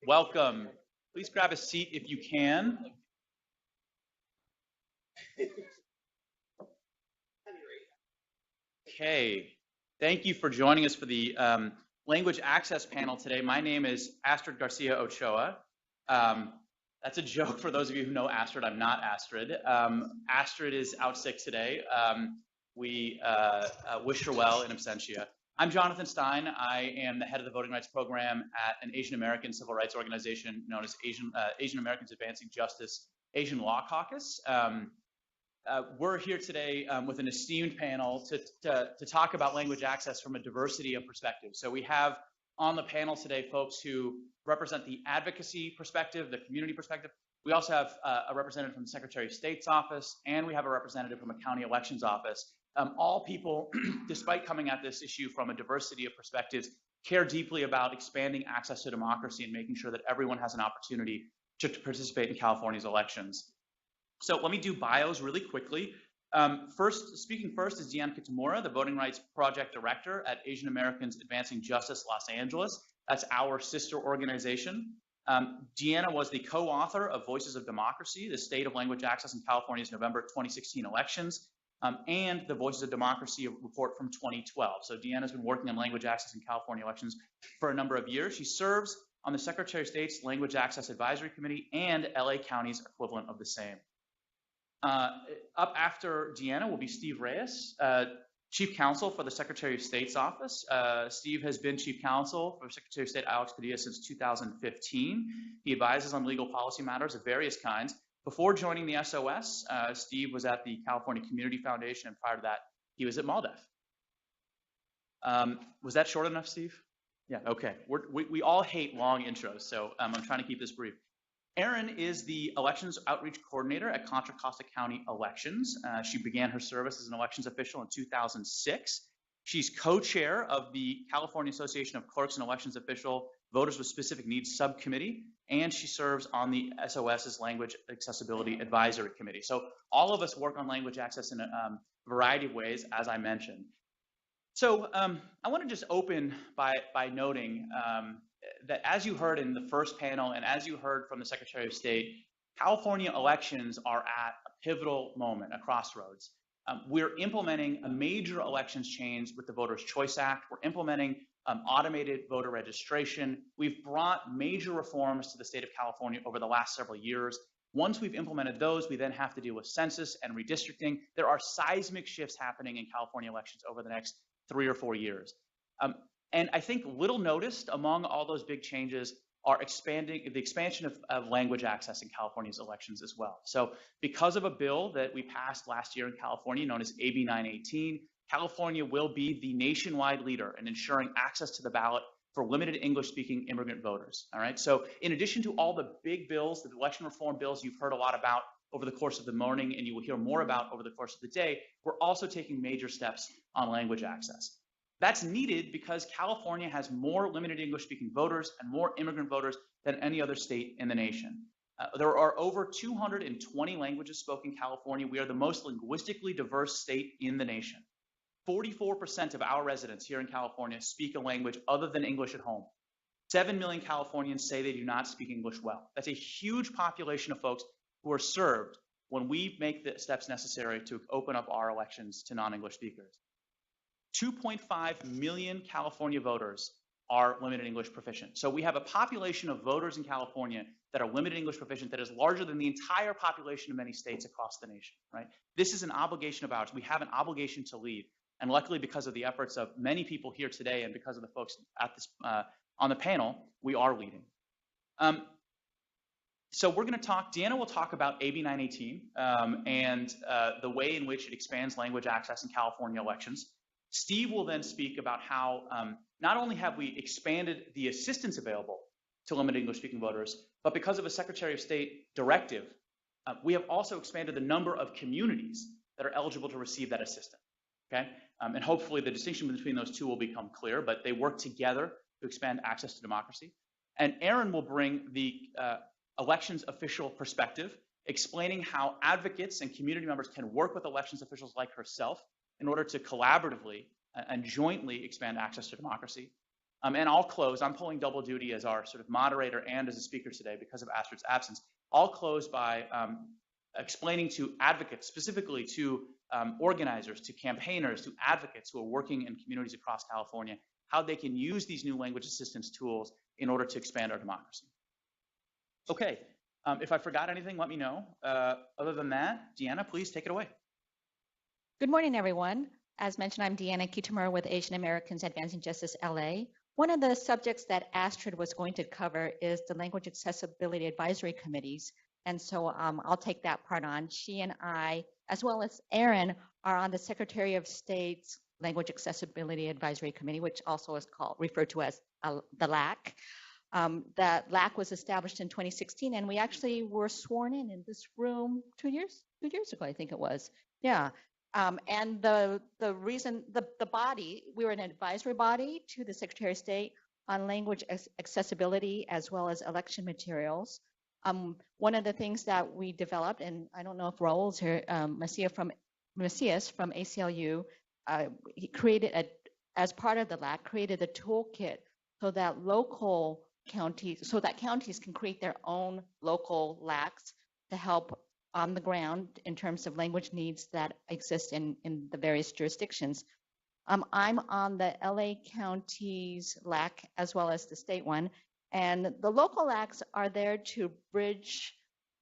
Welcome. Please grab a seat if you can. Okay. Thank you for joining us for the language access panel today. My name is Astrid Garcia Ochoa. That's a joke for those of you who know Astrid. I'm not Astrid. Astrid is out sick today. We wish her well in absentia. I'm Jonathan Stein. I am the head of the Voting Rights Program at an Asian American civil rights organization known as Asian Americans Advancing Justice Asian Law Caucus. We're here today with an esteemed panel to talk about language access from a diversity of perspectives. So we have on the panel today folks who represent the advocacy perspective, the community perspective. We also have a representative from the Secretary of State's office, and we have a representative from a county elections office. All people, despite coming at this issue from a diversity of perspectives, care deeply about expanding access to democracy and making sure that everyone has an opportunity to participate in California's elections. So let me do bios really quickly. Speaking first is Deanna Kitamura, the Voting Rights Project Director at Asian Americans Advancing Justice Los Angeles. That's our sister organization. Deanna was the co-author of Voices of Democracy, the State of Language Access in California's November 2016 elections, and the Voices of Democracy report from 2012. So Deanna's been working on language access in California elections for a number of years. She serves on the Secretary of State's Language Access Advisory Committee and LA County's equivalent of the same. Up after Deanna will be Steve Reyes, Chief Counsel for the Secretary of State's office. Steve has been Chief Counsel for Secretary of State Alex Padilla since 2015. He advises on legal policy matters of various kinds. Before joining the SOS, Steve was at the California Community Foundation, and prior to that, he was at MALDEF. Was that short enough, Steve? Yeah, okay. We all hate long intros, so I'm trying to keep this brief. Eren is the Elections Outreach Coordinator at Contra Costa County Elections. She began her service as an elections official in 2006. She's co-chair of the California Association of Clerks and Elections Official Voters with Specific Needs Subcommittee, and she serves on the SOS's Language Accessibility Advisory Committee. So all of us work on language access in a variety of ways, as I mentioned. So I want to just open by noting that as you heard in the first panel and as you heard from the Secretary of State, California elections are at a pivotal moment, a crossroads. We're implementing a major elections change with the Voters' Choice Act. We're implementing automated voter registration. We've brought major reforms to the state of California over the last several years. Once we've implemented those, we then have to deal with census and redistricting. There are seismic shifts happening in California elections over the next 3 or 4 years. And I think little noticed among all those big changes are the expansion of language access in California's elections as well. So because of a bill that we passed last year in California known as AB 918, California will be the nationwide leader in ensuring access to the ballot for limited English-speaking immigrant voters, all right? So in addition to all the big bills, the election reform bills you've heard a lot about over the course of the morning and you will hear more about over the course of the day, we're also taking major steps on language access. That's needed because California has more limited English-speaking voters and more immigrant voters than any other state in the nation. There are over 220 languages spoken in California. We are the most linguistically diverse state in the nation. 44% of our residents here in California speak a language other than English at home. 7 million Californians say they do not speak English well. That's a huge population of folks who are served when we make the steps necessary to open up our elections to non-English speakers. 2.5 million California voters are limited English proficient. So we have a population of voters in California that are limited English proficient that is larger than the entire population of many states across the nation, right? This is an obligation of ours. We have an obligation to lead. And luckily, because of the efforts of many people here today and because of the folks at this, on the panel, we are leading. So we're going to talk, Deanna will talk about AB 918 and the way in which it expands language access in California elections. Steve will then speak about how not only have we expanded the assistance available to limited English-speaking voters, but because of a Secretary of State directive, we have also expanded the number of communities that are eligible to receive that assistance, okay? And hopefully the distinction between those two will become clear, but they work together to expand access to democracy. And Eren will bring the elections official perspective, explaining how advocates and community members can work with elections officials like herself in order to collaboratively and jointly expand access to democracy. And I'll close. I'm pulling double duty as our sort of moderator and as a speaker today because of Astrid's absence. I'll close by explaining to advocates, specifically to organizers, to campaigners, to advocates who are working in communities across California, how they can use these new language assistance tools in order to expand our democracy. Okay, if I forgot anything, let me know. Other than that, Deanna, please take it away. Good morning, everyone. As mentioned, I'm Deanna Kitamura with Asian Americans Advancing Justice LA. One of the subjects that Astrid was going to cover is the Language Accessibility Advisory Committees. And so I'll take that part on. She and I, as well as Eren, are on the Secretary of State's Language Accessibility Advisory Committee, which also is referred to as the LAC. That LAC was established in 2016, and we actually were sworn in this room 2 years ago, I think it was. Yeah. And the reason, the body, we were an advisory body to the Secretary of State on language accessibility as well as election materials. One of the things that we developed, and I don't know if Raul's here, Macias from ACLU, he created, as part of the LAC, created a toolkit so that counties can create their own local LACs to help on the ground in terms of language needs that exist in the various jurisdictions. I'm on the LA County's LAC as well as the state one, and the local LACs are there to bridge,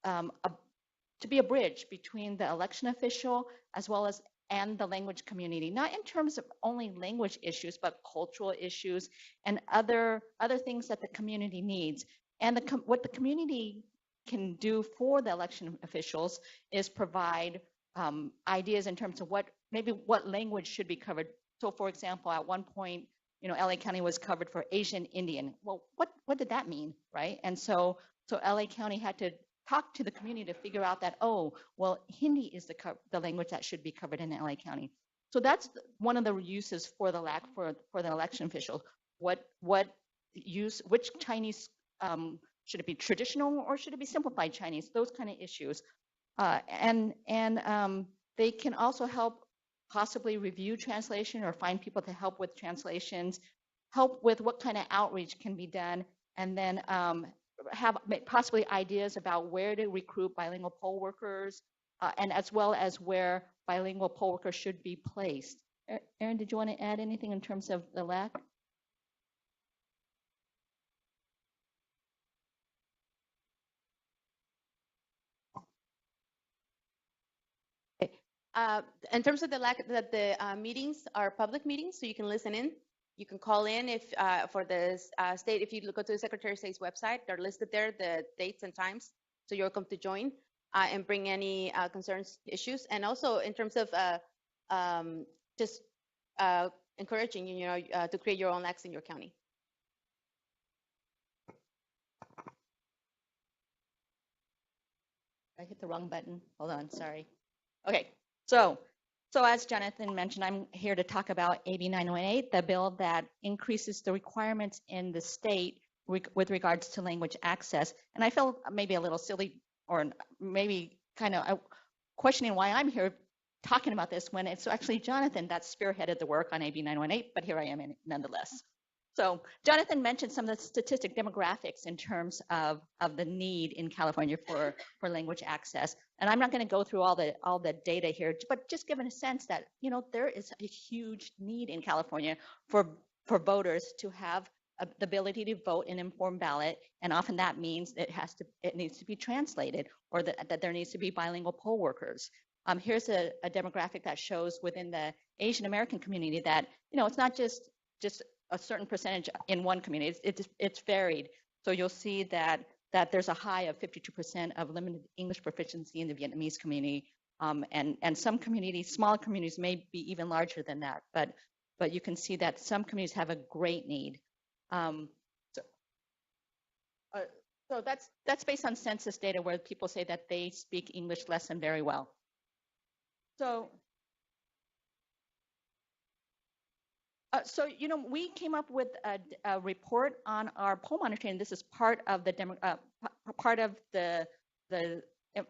to be a bridge between the election official as well as and the language community, not in terms of only language issues, but cultural issues and other things that the community needs. And what the community can do for the election officials is provide ideas in terms of what language should be covered. So for example, at one point, LA County was covered for Asian Indian. Well, what did that mean, right? And so LA County had to talk to the community to figure out that, oh, well, Hindi is the language that should be covered in LA County. So that's one of the uses for the LAC for the election officials. Which Chinese should it be traditional or should it be simplified Chinese? Those kind of issues, and they can also help possibly review translation or find people to help with translations, help with what kind of outreach can be done, and then have possibly ideas about where to recruit bilingual poll workers, and as well as where bilingual poll workers should be placed. Eren, did you want to add anything in terms of the LAC? In terms of the LAC, the meetings are public meetings, so you can listen in. You can call in if for the state. If you go to the Secretary of State's website, they're listed there, the dates and times. So you're welcome to join and bring any concerns, issues, and also in terms of just encouraging to create your own LACs in your county. I hit the wrong button. Hold on, sorry. Okay, so as Jonathan mentioned, I'm here to talk about AB 918, the bill that increases the requirements in the state with regards to language access. And I feel maybe a little silly, or maybe kind of questioning why I'm here talking about this when it's actually Jonathan that spearheaded the work on AB 918, but here I am nonetheless. So Jonathan mentioned some of the statistic demographics in terms of the need in California for language access. And I'm not going to go through all the data here, but just giving a sense that, there is a huge need in California for voters to have the ability to vote in informed ballot. And often that means it needs to be translated, or that there needs to be bilingual poll workers. Here's a demographic that shows within the Asian American community that, it's not just a certain percentage in one community. It's varied. So you'll see that there's a high of 52% of limited English proficiency in the Vietnamese community, and some communities, smaller communities, may be even larger than that. But you can see that some communities have a great need. So that's based on census data where people say that they speak English less than very well. So we came up with a report on our poll monitoring. This is part of the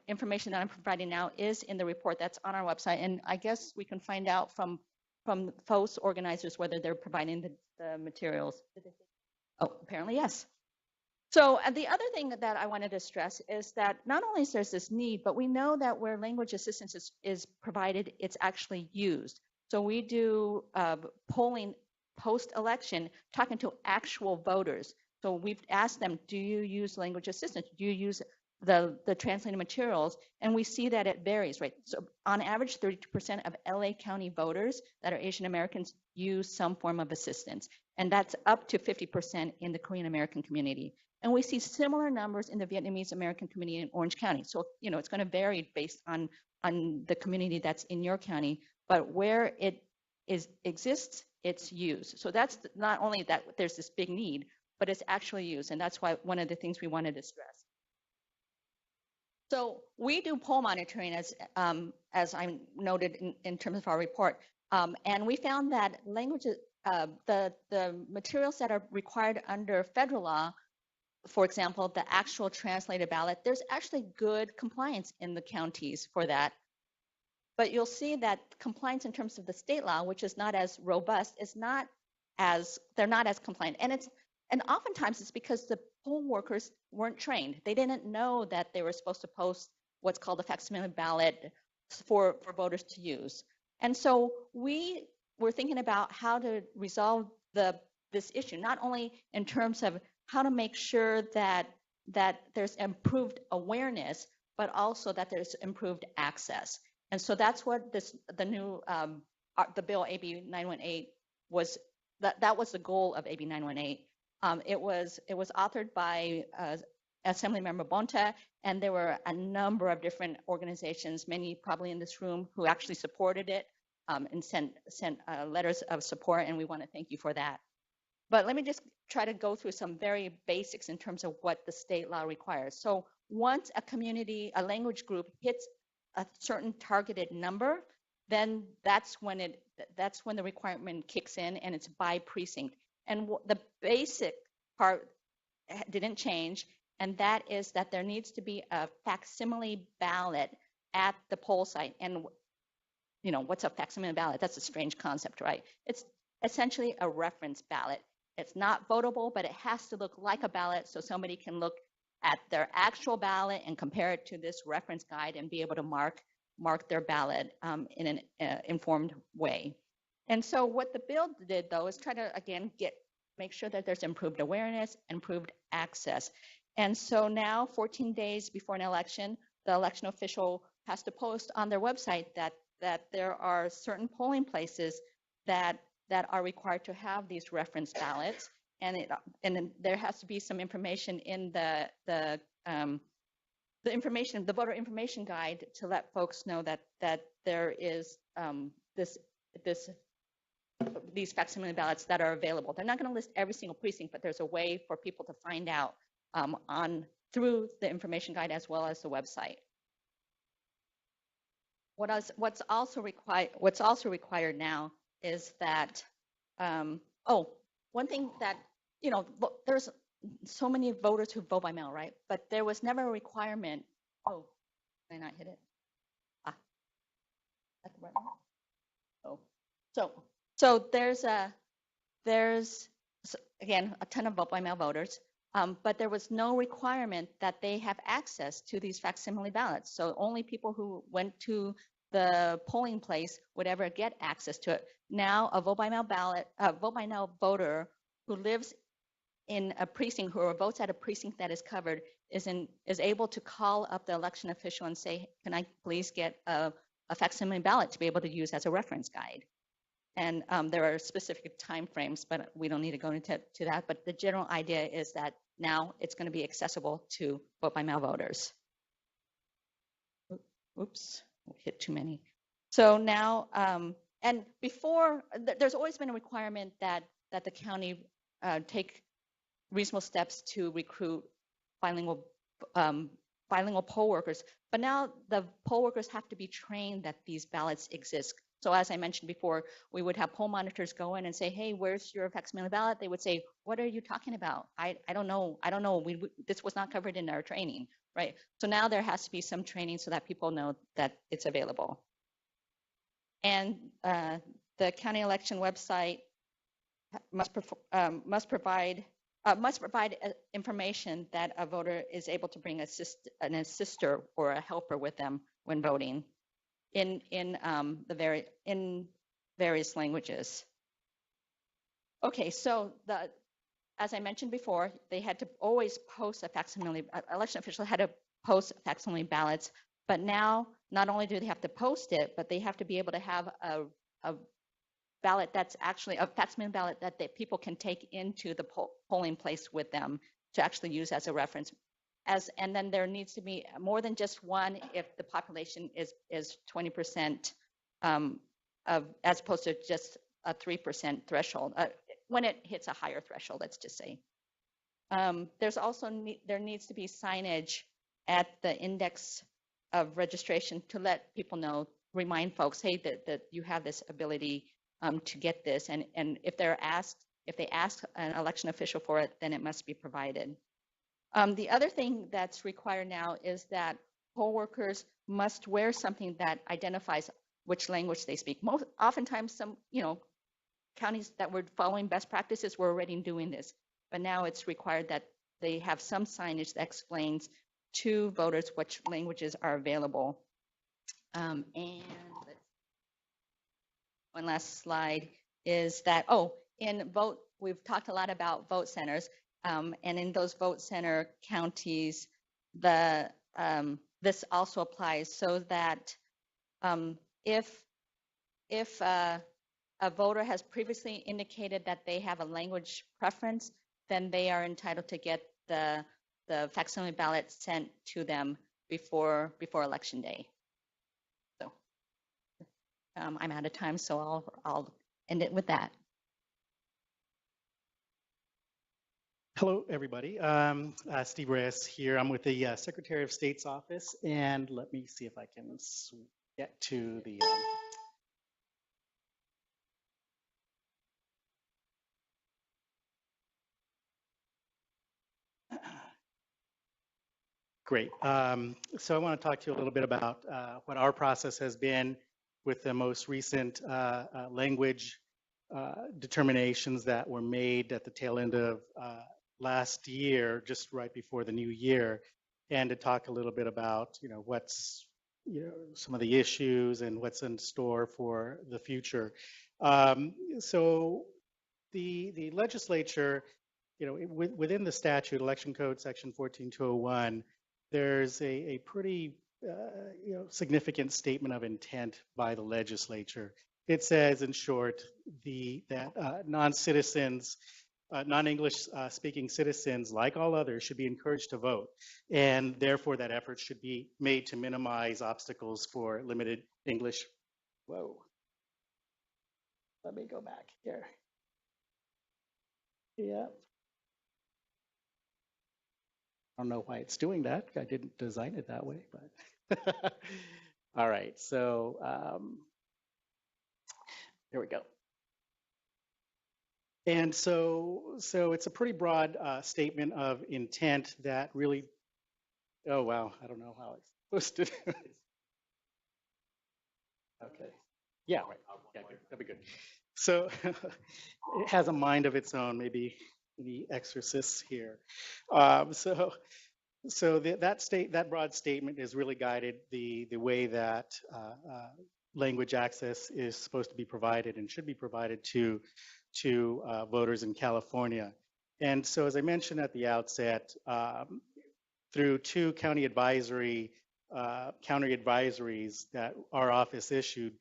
information that I'm providing now is in the report that's on our website. And I guess we can find out from from FoCE organizers whether they're providing the materials. Oh, apparently yes. So the other thing that I wanted to stress is that not only is there this need, but we know that where language assistance is provided, it's actually used. So we do polling post-election, talking to actual voters. So we've asked them, do you use language assistance? Do you use the translated materials? And we see that it varies, right? So on average, 32% of LA County voters that are Asian Americans use some form of assistance. And that's up to 50% in the Korean American community. And we see similar numbers in the Vietnamese American community in Orange County. So, it's going to vary based on the community that's in your county, but where it exists, it's used. So that's not only that there's this big need, but it's actually used. And that's why one of the things we wanted to stress. So we do poll monitoring as I noted in terms of our report. And we found that languages, the materials that are required under federal law, for example, the actual translated ballot, there's actually good compliance in the counties for that. But you'll see that compliance in terms of the state law, which is not as robust, they're not as compliant. And oftentimes it's because the poll workers weren't trained. They didn't know that they were supposed to post what's called a facsimile ballot for voters to use. And so we were thinking about how to resolve this issue, not only in terms of how to make sure that there's improved awareness, but also that there's improved access. And so that's what the new the bill AB 918 was. That was the goal of AB 918. It was authored by Assemblymember Bonta, and there were a number of different organizations, many probably in this room, who actually supported it and sent letters of support, and we want to thank you for that. But let me just try to go through some very basics in terms of what the state law requires. So once a language group hits a certain targeted number, then that's when the requirement kicks in, and it's by precinct. And the basic part didn't change, and that is that there needs to be a facsimile ballot at the poll site. And what's a facsimile ballot? That's a strange concept, right? It's essentially a reference ballot. It's not votable, but it has to look like a ballot, so somebody can look at their actual ballot and compare it to this reference guide and be able to mark their ballot in an informed way. And so what the bill did, though, is try to, again, make sure that there's improved awareness, improved access. And so now, 14 days before an election, the election official has to post on their website that there are certain polling places that are required to have these reference ballots, and then there has to be some information in the voter information guide to let folks know that there is these facsimile ballots that are available. They're not going to list every single precinct, but there's a way for people to find out through the information guide as well as the website. What's also required now is that one thing that there's so many voters who vote by mail, right? But there was never a requirement. Oh, did I not hit it? That's the right one. Oh, so there's again a ton of vote by mail voters, but there was no requirement that they have access to these facsimile ballots. So only people who went to the polling place would ever get access to it. Now a vote by mail voter who lives in a precinct, who votes at a precinct that is covered, is able to call up the election official and say, can I please get a facsimile ballot to be able to use as a reference guide? And there are specific time frames, but we don't need to go into that. But the general idea is that now it's going to be accessible to vote by mail voters. Oops, hit too many. So now, and before, there's always been a requirement that the county take reasonable steps to recruit bilingual poll workers. But now the poll workers have to be trained that these ballots exist. So as I mentioned before, we would have poll monitors go in and say, hey, where's your facsimile ballot? They would say, what are you talking about? I don't know. This was not covered in our training, right? So now there has to be some training so that people know that it's available. And the county election website must provide information that a voter is able to bring an assister or a helper with them when voting in various languages. Okay, so as I mentioned before, they had to always post a facsimile. Election officials had to post facsimile ballots, but now not only do they have to post it, but they have to be able to have a ballot that's actually a facsimile ballot that people can take into the polling place with them to actually use as a reference. And then there needs to be more than just one if the population is 20% as opposed to just a 3% threshold. When it hits a higher threshold, let's just say. There needs to be signage at the index of registration to let people know, remind folks, hey, that you have this ability to get this, and if they ask an election official for it, then it must be provided. The other thing that's required now is that poll workers must wear something that identifies which language they speak. Oftentimes, some counties that were following best practices were already doing this, but now it's required that they have some signage that explains to voters which languages are available. And one last slide is that, we've talked a lot about vote centers, and in those vote center counties, this also applies so that if a voter has previously indicated that they have a language preference, then they are entitled to get the facsimile ballot sent to them before election day. So I'm out of time, so I'll end it with that. Hello, everybody. Steve Reyes here. I'm with the Secretary of State's office, and let me see if I can get to the. Great. So I want to talk to you a little bit about what our process has been with the most recent language determinations that were made at the tail end of last year, just right before the new year, and to talk a little bit about what's some of the issues and what's in store for the future. So the legislature, within the statute, Election Code Section 14201, there's a pretty significant statement of intent by the legislature. It says, in short, that non-citizens, non-English speaking citizens, like all others, should be encouraged to vote, and therefore that effort should be made to minimize obstacles for limited English. Whoa. Let me go back here. Yeah. I don't know why it's doing that. I didn't design it that way, but all right. So there we go. And so it's a pretty broad statement of intent that really. Oh wow, I don't know how it's supposed to do this. Okay. Yeah. Right. Yeah, good. That'd be good. So it has a mind of its own. Maybe any exorcists here. So that broad statement has really guided the way that language access is supposed to be provided and should be provided to voters in California. And so, as I mentioned at the outset, through two county advisories that our office issued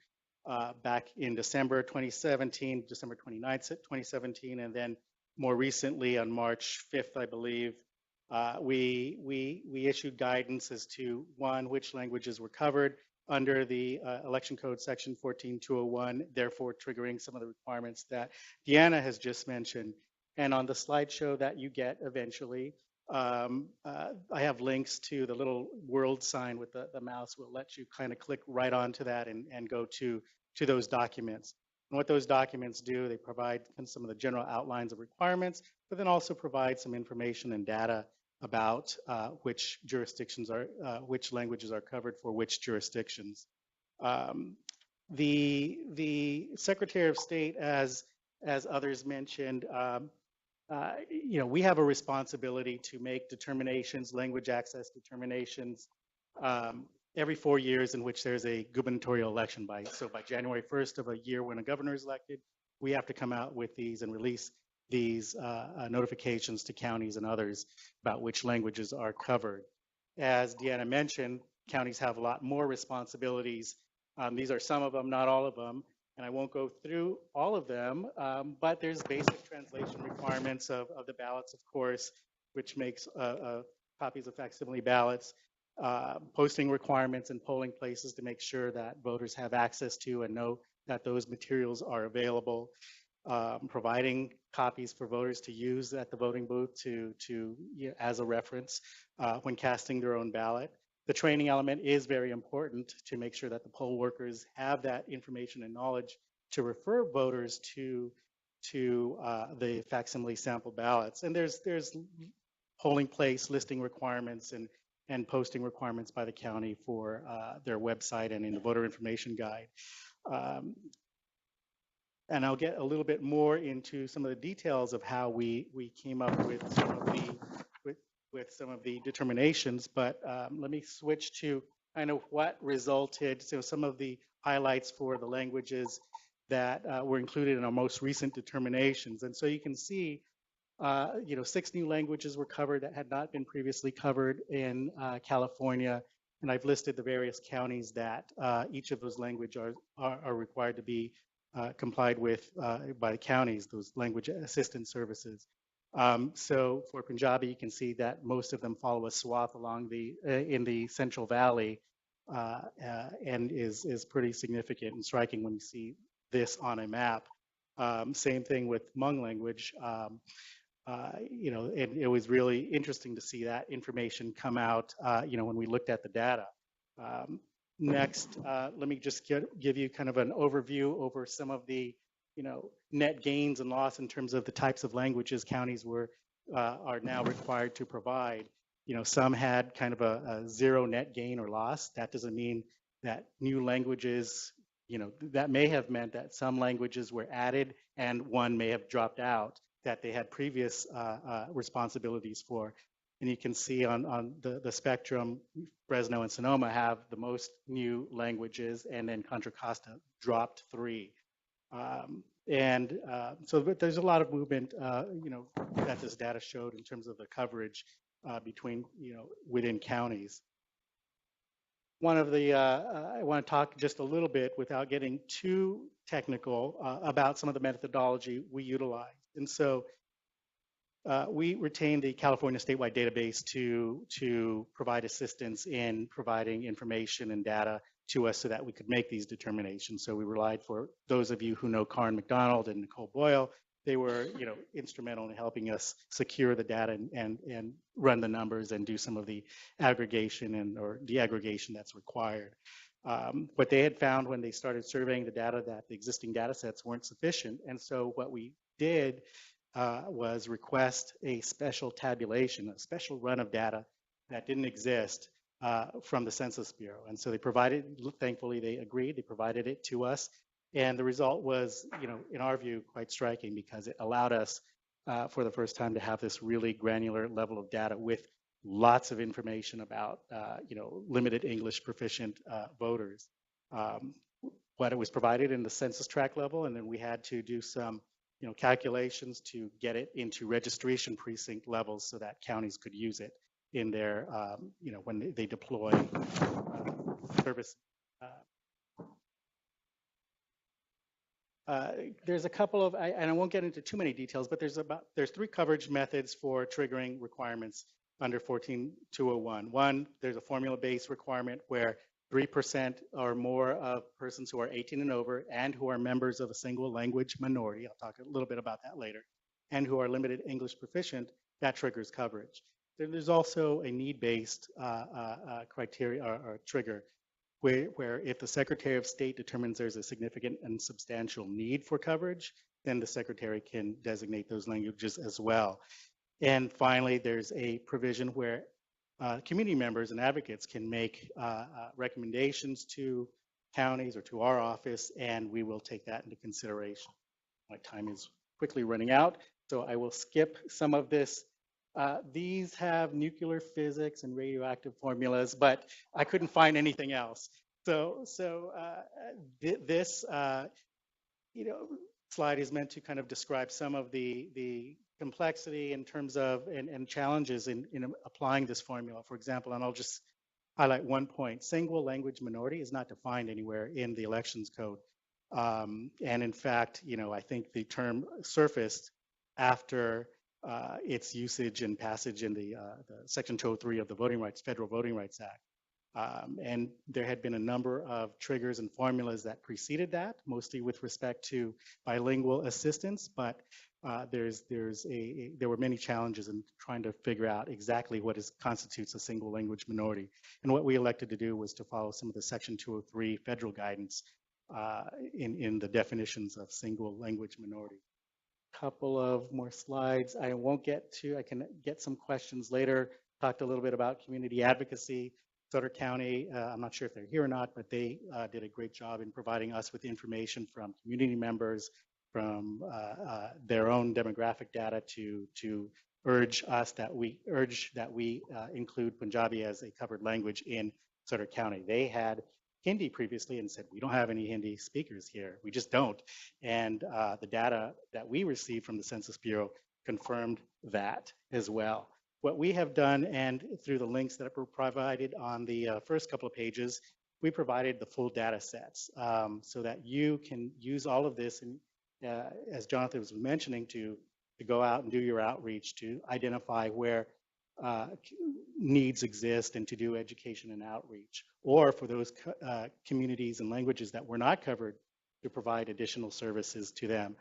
back in December 2017, December 29th, 2017, and then more recently on March 5th, I believe, we issued guidance as to, one, which languages were covered under the Election Code Section 14201, therefore triggering some of the requirements that Deanna has just mentioned. And on the slideshow that you get eventually, I have links to the little world sign with the mouse. Will let you kind of click right onto that and go to those documents. And what those documents do, they provide some of the general outlines of requirements, but then also provide some information and data about which jurisdictions which languages are covered for which jurisdictions. The Secretary of State, as others mentioned, we have a responsibility to make determinations, language access determinations, every 4 years in which there's a gubernatorial election. By January 1st of a year when a governor is elected, we have to come out with these and release these notifications to counties and others about which languages are covered. As Deanna mentioned, counties have a lot more responsibilities. These are some of them, not all of them, and I won't go through all of them, but there's basic translation requirements of the ballots, of course, which makes copies of facsimile ballots, posting requirements in polling places to make sure that voters have access to and know that those materials are available, providing copies for voters to use at the voting booth as a reference when casting their own ballot. The training element is very important to make sure that the poll workers have that information and knowledge to refer voters to the facsimile sample ballots. And there's polling place listing requirements and posting requirements by the county for their website and in the voter information guide. And I'll get a little bit more into some of the details of how we came up with some of the determinations, but let me switch to kind of what resulted. So some of the highlights for the languages that were included in our most recent determinations. And so you can see, 6 new languages were covered that had not been previously covered in California. And I've listed the various counties that each of those languages are required to be complied with by the counties, those language assistance services. So for Punjabi, you can see that most of them follow a swath along in the Central Valley, and is pretty significant and striking when you see this on a map. Same thing with Hmong language. It was really interesting to see that information come out, when we looked at the data. Next, let me just give you kind of an overview over some of the net gains and loss in terms of the types of languages counties are now required to provide. Some had kind of a zero net gain or loss. That doesn't mean that new languages, that may have meant that some languages were added and one may have dropped out that they had previous responsibilities for. And you can see on the spectrum, Fresno and Sonoma have the most new languages, and then Contra Costa dropped 3. So there's a lot of movement, that this data showed in terms of the coverage between, within counties. One of the, I want to talk just a little bit without getting too technical about some of the methodology we utilize. And so we retained the California statewide database to provide assistance in providing information and data to us so that we could make these determinations. So we relied, for those of you who know Karen McDonald and Nicole Boyle, they were instrumental in helping us secure the data and run the numbers and do some of the aggregation or deaggregation that's required. What they had found when they started surveying the data, that the existing data sets weren't sufficient. And so what we did was request a special tabulation, a special run of data that didn't exist from the Census Bureau. And so they provided, thankfully they agreed, they provided it to us. And the result was, in our view, quite striking, because it allowed us for the first time to have this really granular level of data with lots of information about, limited English proficient voters. What it was provided in the census tract level, and then we had to do some calculations to get it into registration precinct levels so that counties could use it in their, when they deploy service. There's a couple of, and I won't get into too many details, but there's 3 coverage methods for triggering requirements under 14201. One, there's a formula-based requirement where 3% or more of persons who are 18 and over and who are members of a single language minority, I'll talk a little bit about that later, and who are limited English proficient, that triggers coverage. There's also a need-based criteria or trigger where if the Secretary of State determines there's a significant and substantial need for coverage, then the Secretary can designate those languages as well. And finally, there's a provision where community members and advocates can make recommendations to counties or to our office, and we will take that into consideration. My time is quickly running out, so I will skip some of this. These have nuclear physics and radioactive formulas, but I couldn't find anything else. This slide is meant to kind of describe some of the complexity in terms of and challenges in applying this formula. For example, and I'll just highlight one point: single language minority is not defined anywhere in the elections code. And in fact, I think the term surfaced after its usage and passage in the Section 203 of the Federal Voting Rights Act. And there had been a number of triggers and formulas that preceded that, mostly with respect to bilingual assistance, but there were many challenges in trying to figure out exactly what constitutes a single language minority. And what we elected to do was to follow some of the Section 203 federal guidance in the definitions of single language minority. Couple of more slides. I won't get to, I can get some questions later. Talked a little bit about community advocacy. Sutter County, I'm not sure if they're here or not, but they did a great job in providing us with information from community members, from their own demographic data to urge that we include Punjabi as a covered language in Sutter County. They had Hindi previously and said, we don't have any Hindi speakers here. We just don't. And the data that we received from the Census Bureau confirmed that as well. What we have done, and through the links that were provided on the first couple of pages, we provided the full data sets so that you can use all of this, and as Jonathan was mentioning, to go out and do your outreach, to identify where needs exist and to do education and outreach, or for those communities and languages that were not covered, to provide additional services to them.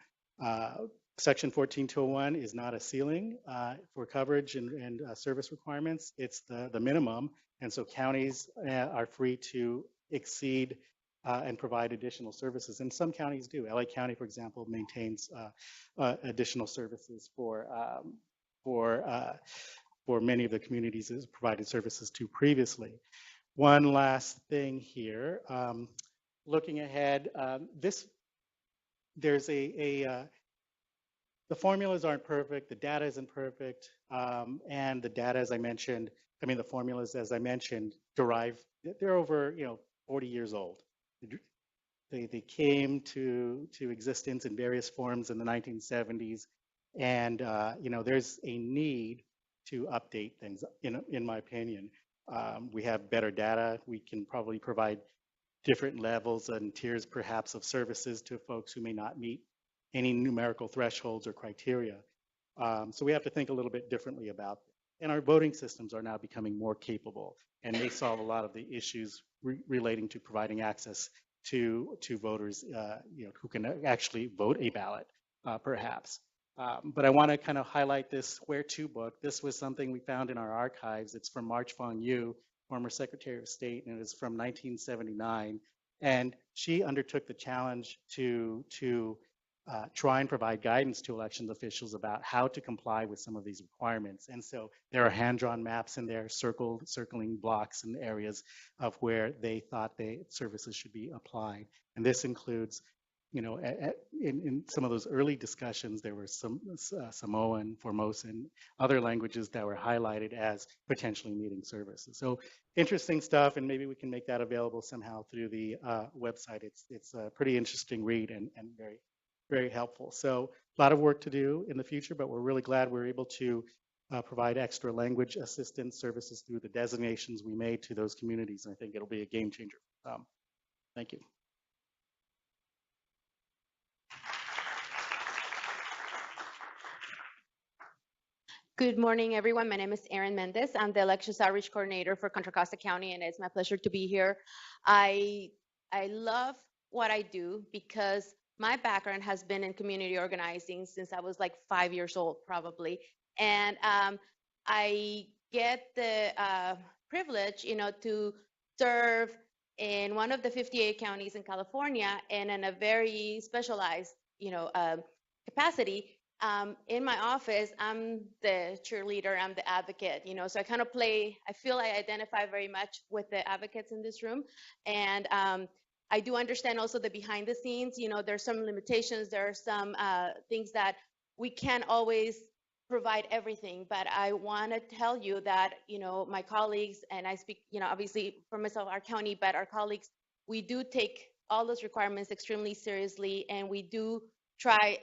Section 14201 is not a ceiling for coverage and service requirements. It's the minimum, and so counties are free to exceed and provide additional services. And some counties do. LA County, for example, maintains additional services for many of the communities it's provided services to previously. One last thing here. Looking ahead, there's the formulas aren't perfect, the data isn't perfect, and the data, as I mentioned, the formulas, as I mentioned, they're over 40 years old. They came to existence in various forms in the 1970s, and there's a need to update things, in my opinion. We have better data. We can probably provide different levels and tiers, perhaps, of services to folks who may not meet any numerical thresholds or criteria. So we have to think a little bit differently about it. And our voting systems are now becoming more capable, and they solve a lot of the issues relating to providing access to voters who can actually vote a ballot, perhaps. But I want to kind of highlight this Where To book. This was something we found in our archives. It's from March Fong Yu, former Secretary of State, and it is from 1979. And she undertook the challenge to try and provide guidance to elections officials about how to comply with some of these requirements. And so there are hand-drawn maps in there, circling blocks and areas of where they thought the services should be applied. And this includes, in some of those early discussions, there were some Samoan, Formosan, other languages that were highlighted as potentially needing services. So interesting stuff, and maybe we can make that available somehow through the website. It's a pretty interesting read and very, very helpful. So a lot of work to do in the future, but we're really glad we're able to provide extra language assistance services through the designations we made to those communities. And I think it'll be a game changer. Thank you. Good morning, everyone. My name is Eren Mendez. I'm the Elections Outreach Coordinator for Contra Costa County, and it's my pleasure to be here. I love what I do because my background has been in community organizing since I was like 5 years old, probably. And I get the privilege, to serve in one of the 58 counties in California and in a very specialized, capacity. In my office, I'm the cheerleader, I'm the advocate, so I kind of I feel I identify very much with the advocates in this room. And I do understand also the behind the scenes. There's some limitations. There are some things that we can't always provide everything. But I want to tell you that, my colleagues, and I speak, obviously for myself, our county, but our colleagues, we do take all those requirements extremely seriously, and we do try,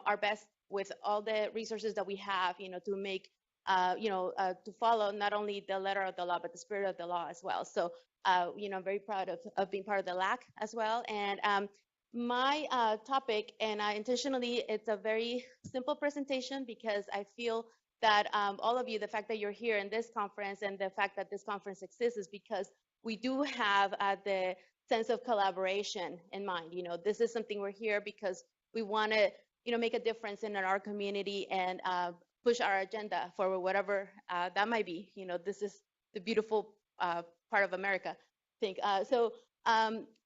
our best with all the resources that we have, to make, to follow not only the letter of the law, but the spirit of the law as well. So, I'm very proud of being part of the LAC as well. And my topic, and intentionally, it's a very simple presentation because I feel that all of you, the fact that you're here in this conference and the fact that this conference exists is because we do have the sense of collaboration in mind. This is something we're here because we want to, make a difference in our community and push our agenda for whatever that might be. This is the beautiful part of America, I think.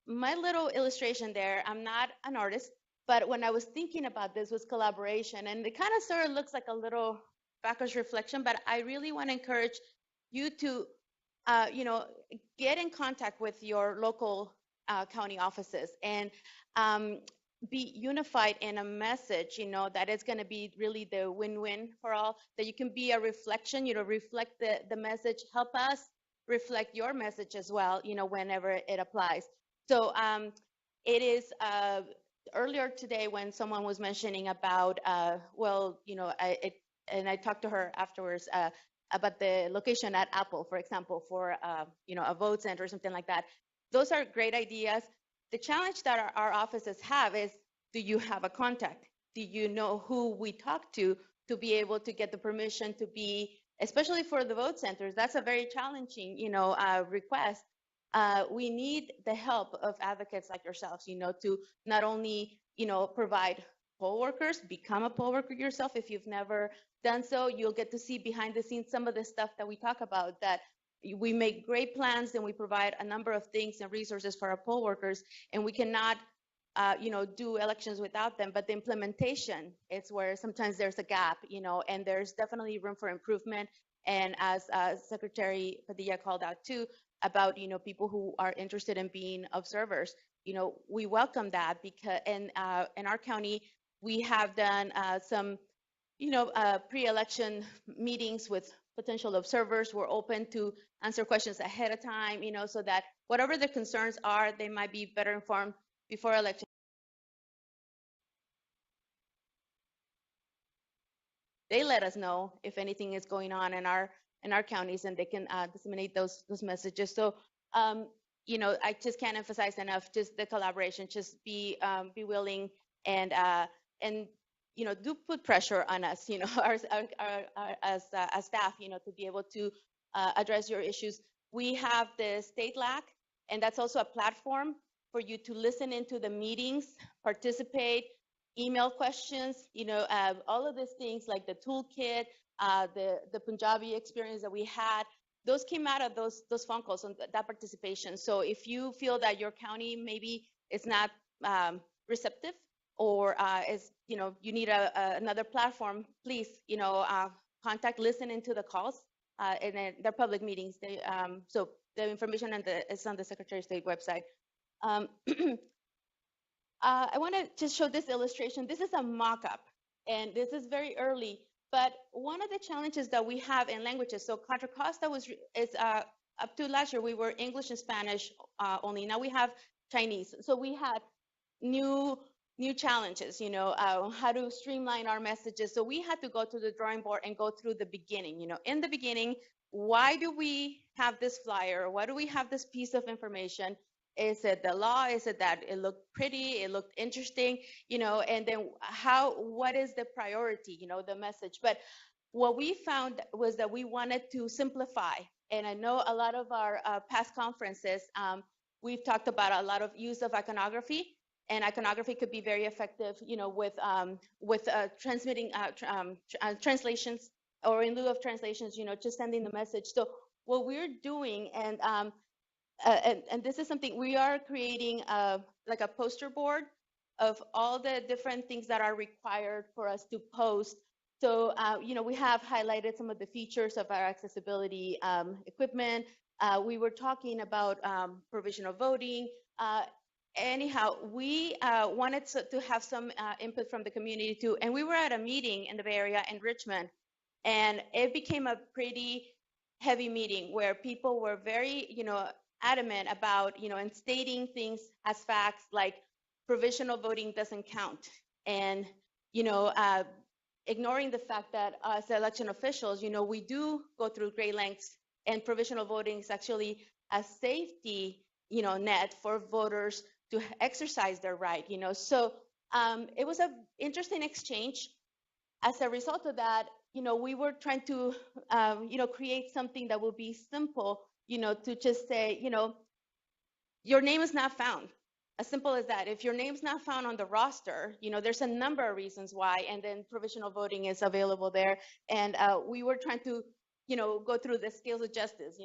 My little illustration there, I'm not an artist, but when I was thinking about this was collaboration, and it kind of sort of looks like a little backwards reflection, but I really want to encourage you to, get in contact with your local county offices and be unified in a message, that is going to be really the win-win for all, that you can be a reflection, reflect the message, help us reflect your message as well, whenever it applies. So it is earlier today when someone was mentioning about, and I talked to her afterwards about the location at Apple, for example, for a vote center or something like that. Those are great ideas. The challenge that our offices have is, do you have a contact? Do you know who we talk to be able to get the permission to be, especially for the vote centers? That's a very challenging, request. We need the help of advocates like yourselves, to not only, provide poll workers, become a poll worker yourself. If you've never done so, you'll get to see behind the scenes some of the stuff that we talk about, that we make great plans and we provide a number of things and resources for our poll workers, and we cannot, do elections without them. But the implementation, it's where sometimes there's a gap, and there's definitely room for improvement. And as Secretary Padilla called out too, about, people who are interested in being observers, we welcome that, because in our county, we have done some, pre-election meetings with potential observers. We're open to answer questions ahead of time, so that whatever the concerns are, they might be better informed before election. They let us know if anything is going on in our counties, and they can disseminate those messages. So, I just can't emphasize enough just the collaboration. Just be willing and do put pressure on us, our as staff, to be able to address your issues. We have the state LAC, and that's also a platform for you to listen into the meetings, participate, email questions, all of these things like the toolkit, the Punjabi experience that we had. Those came out of those phone calls and that participation. So if you feel that your county maybe is not receptive, or is, you need another platform, please, contact, listen into the calls, and then they're public meetings. So the information is on the Secretary of State website. I want to just show this illustration. This is a mock-up, and this is very early. But one of the challenges that we have in languages, so Contra Costa is up to last year, we were English and Spanish only. Now we have Chinese. So we had new challenges, how to streamline our messages. So we had to go to the drawing board and go through the beginning. In the beginning, why do we have this flyer? Why do we have this piece of information? Is it the law? Is it that it looked pretty? It looked interesting, and then what is the priority, the message? But what we found was that we wanted to simplify. And I know a lot of our past conferences, we've talked about a lot of use of iconography, and iconography could be very effective, with transmitting translations, or in lieu of translations, just sending the message. So what we're doing, and this is something we are creating, like a poster board of all the different things that are required for us to post. So, we have highlighted some of the features of our accessibility equipment. We were talking about provisional voting. anyhow, we wanted to have some input from the community too. And we were at a meeting in the Bay Area in Richmond, and it became a pretty heavy meeting where people were very, adamant about, and stating things as facts like provisional voting doesn't count. And, ignoring the fact that as election officials, we do go through great lengths, and provisional voting is actually a safety, net for voters to exercise their right, So it was an interesting exchange. As a result of that, we were trying to, create something that would be simple, to just say, your name is not found. As simple as that. If your name's not found on the roster, there's a number of reasons why, and then provisional voting is available there. And we were trying to, go through the scales of justice.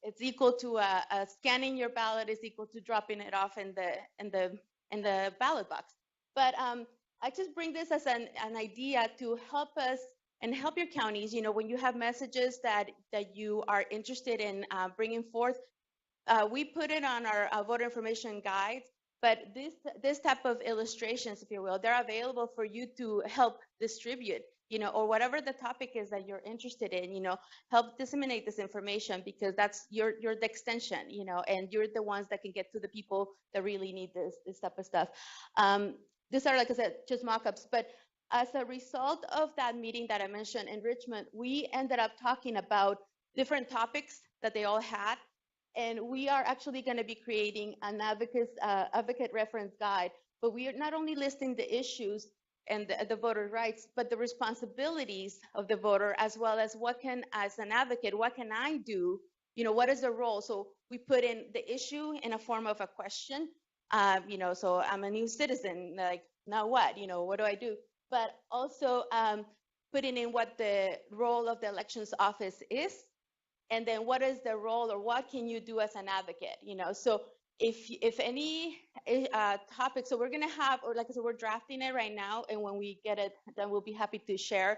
It's equal to scanning your ballot is equal to dropping it off in the ballot box. But I just bring this as an idea to help us and help your counties. When you have messages that you are interested in bringing forth, we put it on our voter information guides. But this type of illustrations, if you will, they're available for you to help distribute, or whatever the topic is that you're interested in, help disseminate this information, because that's you're the extension, and you're the ones that can get to the people that really need this type of stuff. These are, like I said, just mock-ups. But as a result of that meeting that I mentioned in Richmond, we ended up talking about different topics that they all had. And we are actually going to be creating an advocate reference guide, but we are not only listing the issues and the voter rights, but the responsibilities of the voter, as well as as an advocate, what can I do? What is the role? So we put in the issue in a form of a question. So I'm a new citizen, like, now what? What do I do? But also putting in what the role of the elections office is. And then what is the role, or what can you do as an advocate? So if any topic, so we're going to have, or like I said, we're drafting it right now. And when we get it, then we'll be happy to share.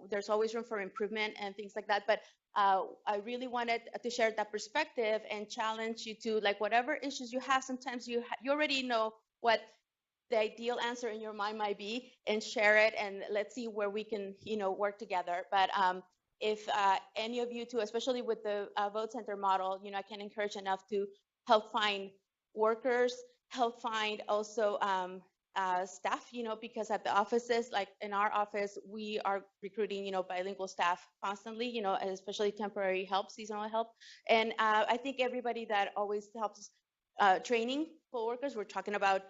There's always room for improvement and things like that. But I really wanted to share that perspective and challenge you to, like, whatever issues you have, sometimes you already know what the ideal answer in your mind might be, and share it, and let's see where we can, work together. But if any of you too, especially with the vote center model, I can encourage enough to help find workers, help find also staff, because at the offices, like in our office, we are recruiting, bilingual staff constantly, especially temporary help, seasonal help. And I think everybody that always helps training co-workers, we're talking about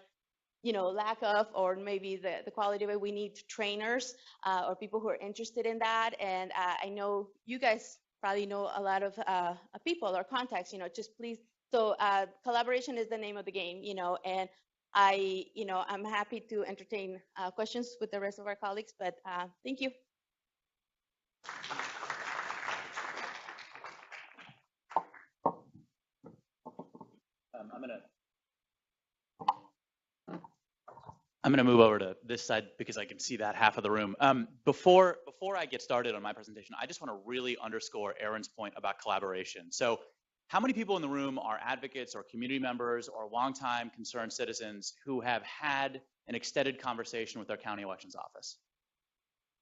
lack of, or maybe the quality of it. We need trainers or people who are interested in that. And I know you guys probably know a lot of people or contacts, just please. So collaboration is the name of the game, and I'm happy to entertain questions with the rest of our colleagues, but thank you. I'm going to move over to this side because I can see that half of the room. Before I get started on my presentation, I just want to really underscore Eren's point about collaboration. So how many people in the room are advocates or community members or longtime concerned citizens who have had an extended conversation with their county elections office?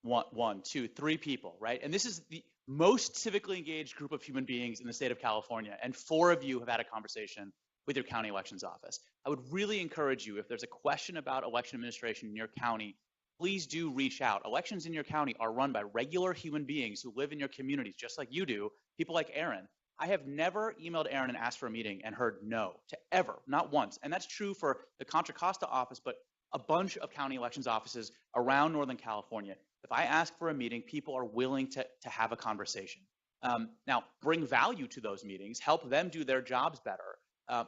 One, two, three people, right? And this is the most civically engaged group of human beings in the state of California. And 4 of you have had a conversation with your county elections office. I would really encourage you, if there's a question about election administration in your county, please do reach out. Elections in your county are run by regular human beings who live in your communities, just like you do, people like Eren. I have never emailed Eren and asked for a meeting and heard no to ever, not once. And that's true for the Contra Costa office, but a bunch of county elections offices around Northern California. If I ask for a meeting, people are willing to have a conversation. Now, bring value to those meetings, help them do their jobs better.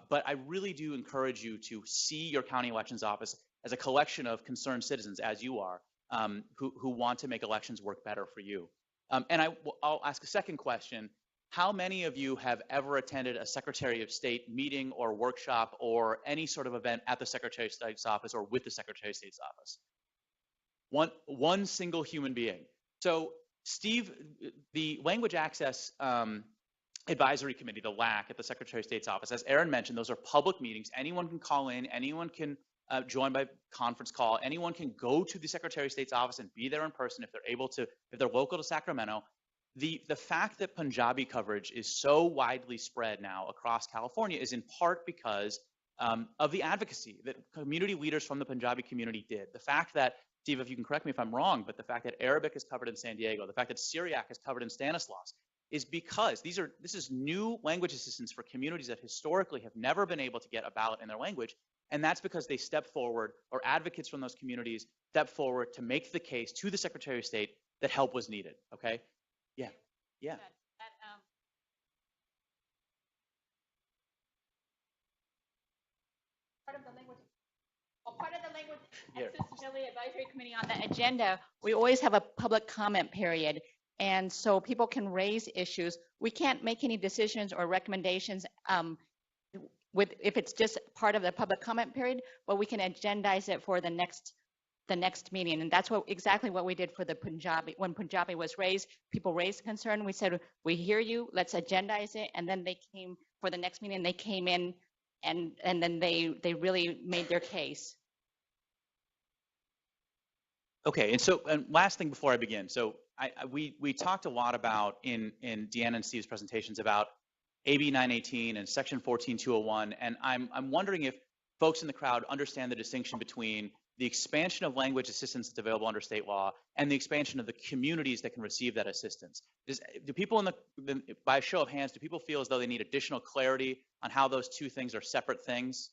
But I really do encourage you to see your county elections office as a collection of concerned citizens, as you are, who want to make elections work better for you. And I'll ask a second question. How many of you have ever attended a Secretary of State meeting or workshop or any sort of event at the Secretary of State's office or with the Secretary of State's office? One single human being. So Steve, the language access advisory committee, the LAC, at the Secretary of State's office. As Eren mentioned, those are public meetings. Anyone can call in. Anyone can join by conference call. Anyone can go to the Secretary of State's office and be there in person if they're able to, if they're local to Sacramento. The fact that Punjabi coverage is so widely spread now across California is in part because of the advocacy that community leaders from the Punjabi community did. The fact that, Steve, if you can correct me if I'm wrong, but the fact that Arabic is covered in San Diego, the fact that Syriac is covered in Stanislaus, is because this is new language assistance for communities that historically have never been able to get a ballot in their language. And that's because they step forward, or advocates from those communities step forward to make the case to the Secretary of State that help was needed. Okay? Yeah. Yeah. Part of the language accessibility advisory committee on the agenda, we always have a public comment period. And so people can raise issues. We can't make any decisions or recommendations if it's just part of the public comment period, but we can agendize it for the next meeting. And that's exactly what we did for the Punjabi. When Punjabi was raised, people raised concern. We said, we hear you, let's agendize it. And then they came for the next meeting, they came in and then they really made their case. Okay, and last thing before I begin. So we talked a lot about in Deanna and Steve's presentations about AB 918 and Section 14201, and I'm wondering if folks in the crowd understand the distinction between the expansion of language assistance that's available under state law and the expansion of the communities that can receive that assistance. Do people by a show of hands, do people feel as though they need additional clarity on how those two things are separate things?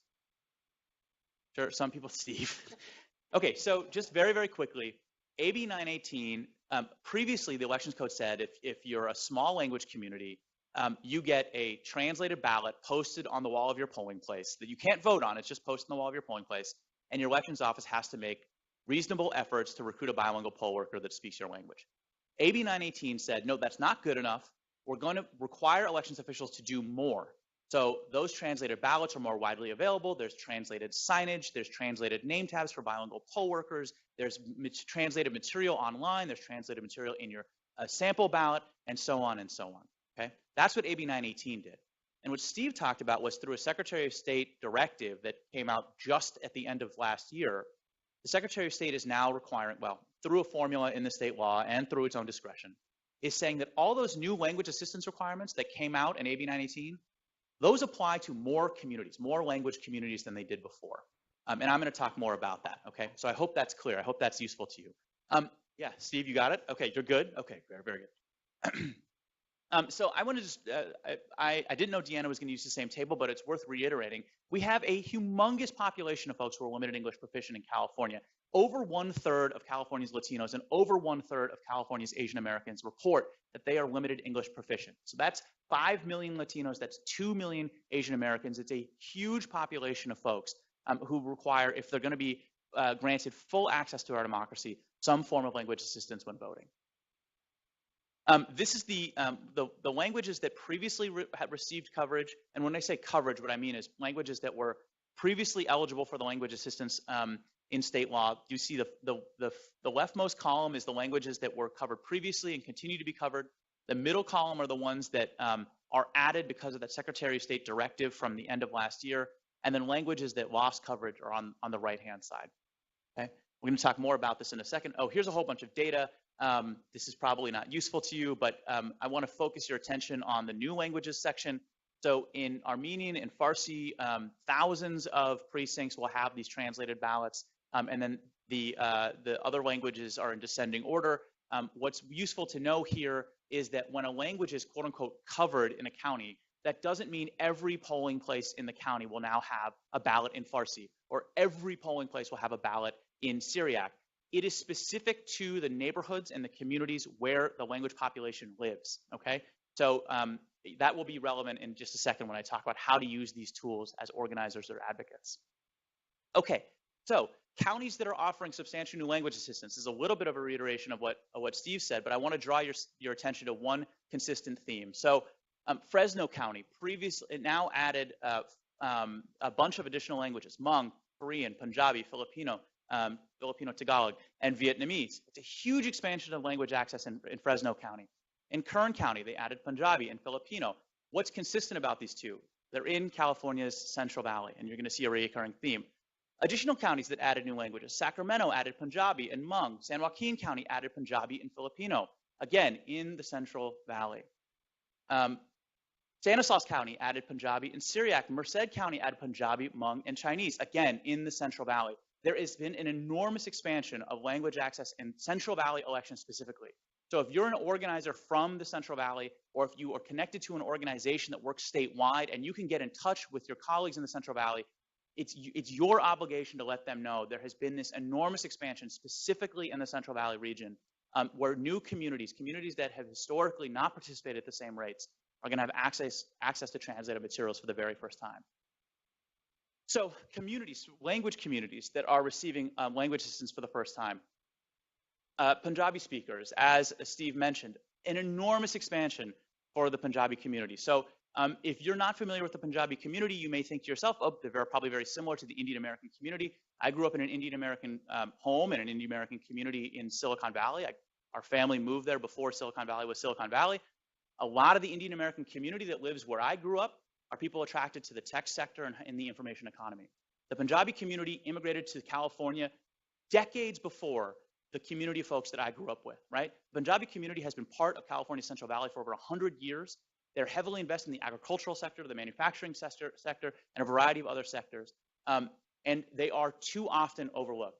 Sure, some people, Steve. Okay, so just very, very quickly, AB 918, previously the Elections Code said if you're a small language community, you get a translated ballot posted on the wall of your polling place that you can't vote on, it's just posted on the wall of your polling place, and your elections office has to make reasonable efforts to recruit a bilingual poll worker that speaks your language. AB 918 said, no, that's not good enough. We're going to require elections officials to do more. So those translated ballots are more widely available. There's translated signage. There's translated name tabs for bilingual poll workers. There's translated material online. There's translated material in your sample ballot, and so on and so on. Okay, that's what AB 918 did. And what Steve talked about was through a Secretary of State directive that came out just at the end of last year, the Secretary of State is now requiring, well, through a formula in the state law and through its own discretion, is saying that all those new language assistance requirements that came out in AB 918, those apply to more communities, more language communities than they did before. And I'm going to talk more about that, okay? So I hope that's clear. I hope that's useful to you. Yeah, Steve, you got it? Okay, you're good? Okay, very, very good. So I want to just, I didn't know Deanna was going to use the same table, but it's worth reiterating. We have a humongous population of folks who are limited English proficient in California. Over 1/3 of California's Latinos and over 1/3 of California's Asian Americans report that they are limited English proficient. So that's 5 million Latinos, that's 2 million Asian Americans. It's a huge population of folks who require, if they're going to be granted full access to our democracy, some form of language assistance when voting. This is the languages that previously had received coverage. And when I say coverage, what I mean is languages that were previously eligible for the language assistance in state law. You see the leftmost column is the languages that were covered previously and continue to be covered. The middle column are the ones that are added because of that Secretary of State directive from the end of last year. And then languages that lost coverage are on the right-hand side. Okay, we're going to talk more about this in a second. Oh, here's a whole bunch of data. This is probably not useful to you, but I want to focus your attention on the new languages section. So in Armenian and Farsi, thousands of precincts will have these translated ballots, and then the other languages are in descending order. What's useful to know here is that when a language is quote unquote covered in a county, that doesn't mean every polling place in the county will now have a ballot in Farsi, or every polling place will have a ballot in Syriac. It is specific to the neighborhoods and the communities where the language population lives, okay? So that will be relevant in just a second when I talk about how to use these tools as organizers or advocates. Okay, so counties that are offering substantial new language assistance is a little bit of a reiteration of what Steve said, but I want to draw your attention to one consistent theme. So Fresno County previously now added a bunch of additional languages: Hmong, Korean, Punjabi, Filipino Tagalog, and Vietnamese. It's a huge expansion of language access in Fresno County. In Kern County, they added Punjabi and Filipino. What's consistent about these two? They're in California's Central Valley, and you're going to see a recurring theme. Additional counties that added new languages. Sacramento added Punjabi and Hmong. San Joaquin County added Punjabi and Filipino, again, in the Central Valley. Stanislaus County added Punjabi and Syriac. Merced County added Punjabi, Hmong, and Chinese, again, in the Central Valley. There has been an enormous expansion of language access in Central Valley elections specifically. So if you're an organizer from the Central Valley, or if you are connected to an organization that works statewide and you can get in touch with your colleagues in the Central Valley, it's your obligation to let them know there has been this enormous expansion specifically in the Central Valley region, where new communities that have historically not participated at the same rates, are going to have access to translated materials for the very first time. So communities, language communities that are receiving language assistance for the first time. Punjabi speakers, as Steve mentioned, an enormous expansion for the Punjabi community. So if you're not familiar with the Punjabi community, you may think to yourself, oh, they're probably very similar to the Indian American community. I grew up in an Indian American home and an Indian American community in Silicon Valley. Our family moved there before Silicon Valley was Silicon Valley. A lot of the Indian American community that lives where I grew up are people attracted to the tech sector and in the information economy. The Punjabi community immigrated to California decades before the community of folks that I grew up with, right? The Punjabi community has been part of California's Central Valley for over 100 years. They're heavily invested in the agricultural sector, the manufacturing sector, and a variety of other sectors. And they are too often overlooked.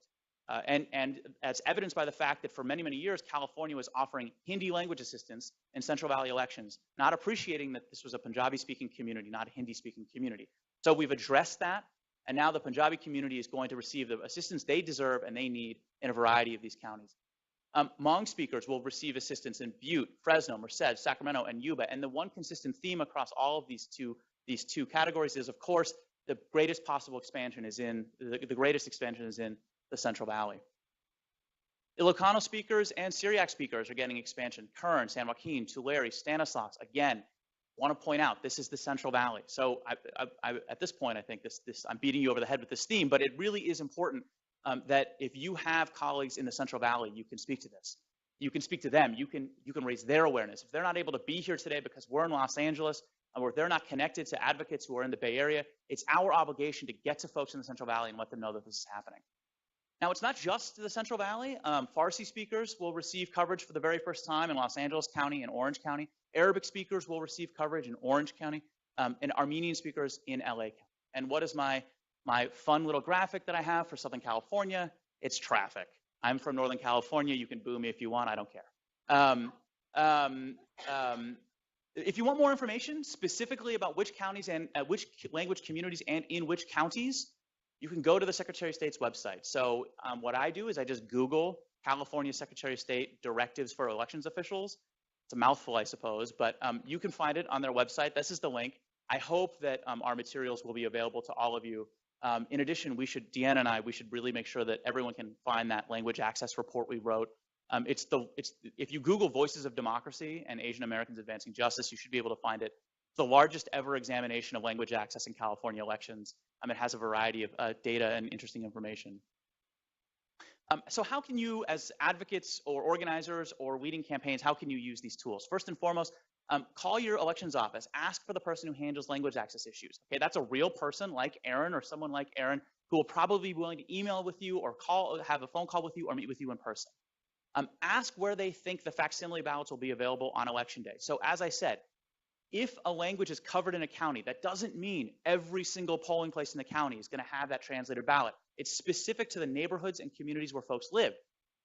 And as evidenced by the fact that for many, many years, California was offering Hindi language assistance in Central Valley elections, not appreciating that this was a Punjabi-speaking community, not a Hindi-speaking community. So we've addressed that, and now the Punjabi community is going to receive the assistance they deserve and they need in a variety of these counties. Hmong speakers will receive assistance in Butte, Fresno, Merced, Sacramento, and Yuba. And the one consistent theme across all of these two categories is, of course, the greatest possible expansion is in the greatest expansion is in the Central Valley. Ilocano speakers and Syriac speakers are getting expansion. Kern, San Joaquin, Tulare, Stanislaus. Again, want to point out this is the Central Valley. So at this point, I think I'm beating you over the head with this theme, but it really is important that if you have colleagues in the Central Valley, you can speak to this. You can speak to them. You can raise their awareness. If they're not able to be here today because we're in Los Angeles, or if they're not connected to advocates who are in the Bay Area, it's our obligation to get to folks in the Central Valley and let them know that this is happening. Now, it's not just the Central Valley. Farsi speakers will receive coverage for the very first time in Los Angeles County and Orange County. Arabic speakers will receive coverage in Orange County, and Armenian speakers in LA County. And what is my fun little graphic that I have for Southern California? It's traffic. I'm from Northern California. You can boo me if you want. I don't care. If you want more information specifically about which counties and which language communities and in which counties, you can go to the Secretary of State's website. So what I do is I just Google California Secretary of State directives for elections officials. It's a mouthful, I suppose, but you can find it on their website. This is the link. I hope that our materials will be available to all of you. In addition, Deanna and I, we should really make sure that everyone can find that language access report we wrote. If you Google Voices of Democracy and Asian Americans Advancing Justice, you should be able to find it. It's the largest ever examination of language access in California elections. It has a variety of data and interesting information. So how can you, as advocates or organizers or leading campaigns, how can you use these tools? First and foremost, call your elections office. Ask for the person who handles language access issues. Okay, that's a real person like Eren or someone like Eren who will probably be willing to email with you or have a phone call with you or meet with you in person. Ask where they think the facsimile ballots will be available on election day. So as I said, if a language is covered in a county, that doesn't mean every single polling place in the county is going to have that translated ballot. It's specific to the neighborhoods and communities where folks live.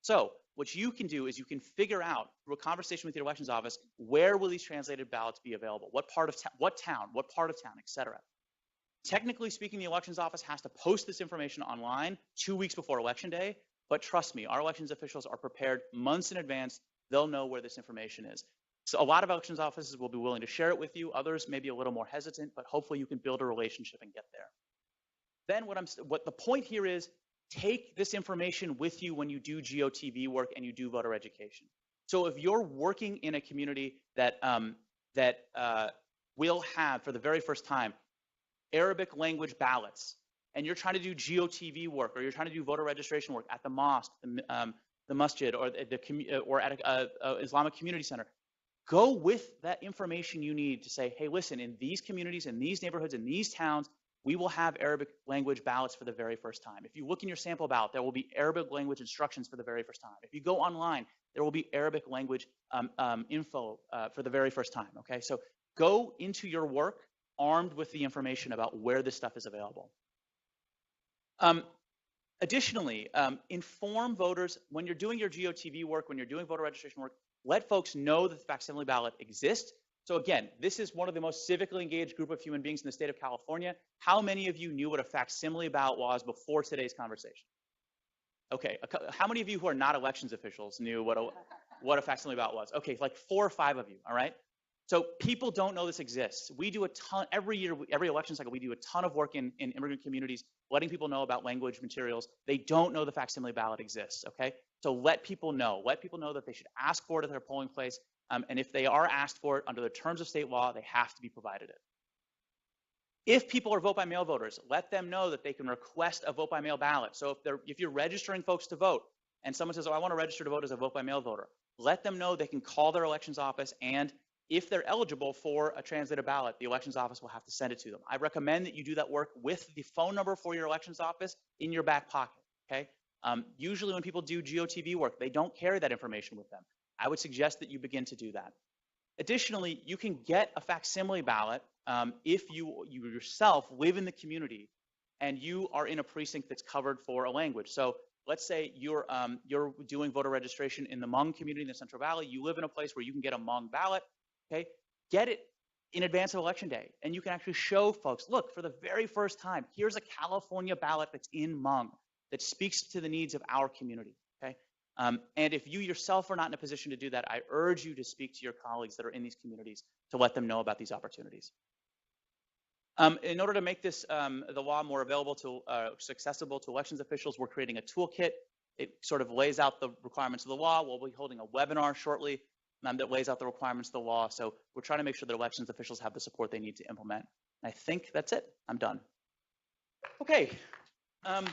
So what you can do is you can figure out through a conversation with your elections office, where will these translated ballots be available? What part of what town, et cetera. Technically speaking, the elections office has to post this information online 2 weeks before election day. But trust me, our elections officials are prepared months in advance. They'll know where this information is. So a lot of elections offices will be willing to share it with you. Others may be a little more hesitant, but hopefully you can build a relationship and get there. Then what the point here is, take this information with you when you do GOTV work and you do voter education. So if you're working in a community that will have, for the very first time, Arabic language ballots, and you're trying to do GOTV work or you're trying to do voter registration work at the mosque, the masjid, or at an Islamic community center, go with that information you need to say, hey, listen, in these communities, in these neighborhoods, in these towns, we will have Arabic language ballots for the very first time. If you look in your sample ballot, there will be Arabic language instructions for the very first time. If you go online, there will be Arabic language info for the very first time, okay? So go into your work armed with the information about where this stuff is available. Additionally, inform voters when you're doing your GOTV work, when you're doing voter registration work, let folks know that the facsimile ballot exists. So again, this is one of the most civically engaged group of human beings in the state of California. How many of you knew what a facsimile ballot was before today's conversation? Okay, how many of you who are not elections officials knew what a facsimile ballot was? Okay, like 4 or 5 of you, all right? So people don't know this exists. We do a ton, every year, every election cycle, we do a ton of work in immigrant communities, letting people know about language materials. They don't know the facsimile ballot exists, okay? So let people know. Let people know that they should ask for it at their polling place. And if they are asked for it under the terms of state law, they have to be provided it. If people are vote-by-mail voters, let them know that they can request a vote-by-mail ballot. So if you're registering folks to vote, and someone says, oh, I want to register to vote as a vote-by-mail voter, let them know they can call their elections office, and if they're eligible for a translated ballot, the elections office will have to send it to them. I recommend that you do that work with the phone number for your elections office in your back pocket, okay? Usually when people do GOTV work, they don't carry that information with them. I would suggest that you begin to do that. Additionally, you can get a facsimile ballot if you yourself live in the community and you are in a precinct that's covered for a language. So let's say you're doing voter registration in the Hmong community in the Central Valley. You live in a place where you can get a Hmong ballot. Okay, get it in advance of election day, and you can actually show folks, look, for the very first time, here's a California ballot that's in Hmong that speaks to the needs of our community, okay? And if you yourself are not in a position to do that, I urge you to speak to your colleagues that are in these communities to let them know about these opportunities. In order to make this, the law more available to, accessible to elections officials, we're creating a toolkit. It sort of lays out the requirements of the law. We'll be holding a webinar shortly that lays out the requirements of the law. So we're trying to make sure that elections officials have the support they need to implement. And I think that's it. I'm done. Okay. I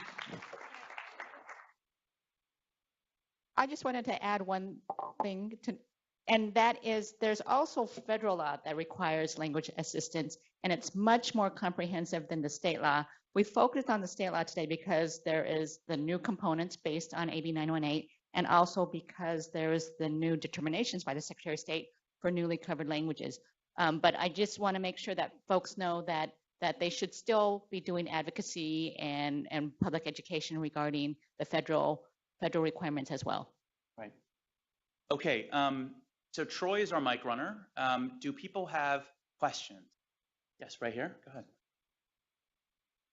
just wanted to add one thing, and that is there's also federal law that requires language assistance, and it's much more comprehensive than the state law. We focused on the state law today because there is the new components based on AB 918, and also because there is the new determinations by the Secretary of State for newly covered languages. But I just want to make sure that folks know that they should still be doing advocacy and public education regarding the federal requirements as well. Right. Okay. So Troy is our mic runner. Do people have questions? Yes, right here. Go ahead.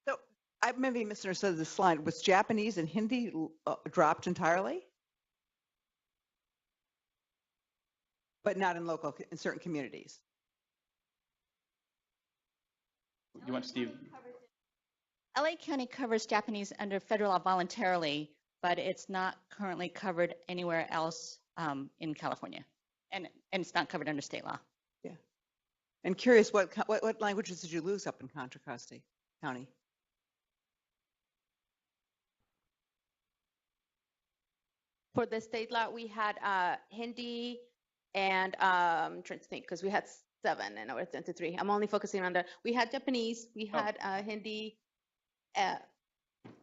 So I maybe misunderstood this slide. Was Japanese and Hindi dropped entirely? But not in certain communities. You want Steve? LA County covers Japanese under federal law voluntarily, but it's not currently covered anywhere else in California, and it's not covered under state law. Yeah. And curious, what languages did you lose up in Contra Costa County? For the state law, we had Hindi and I'm trying to think because we had 7 and now we're down to 3. I'm only focusing on we had Japanese, we had Hindi.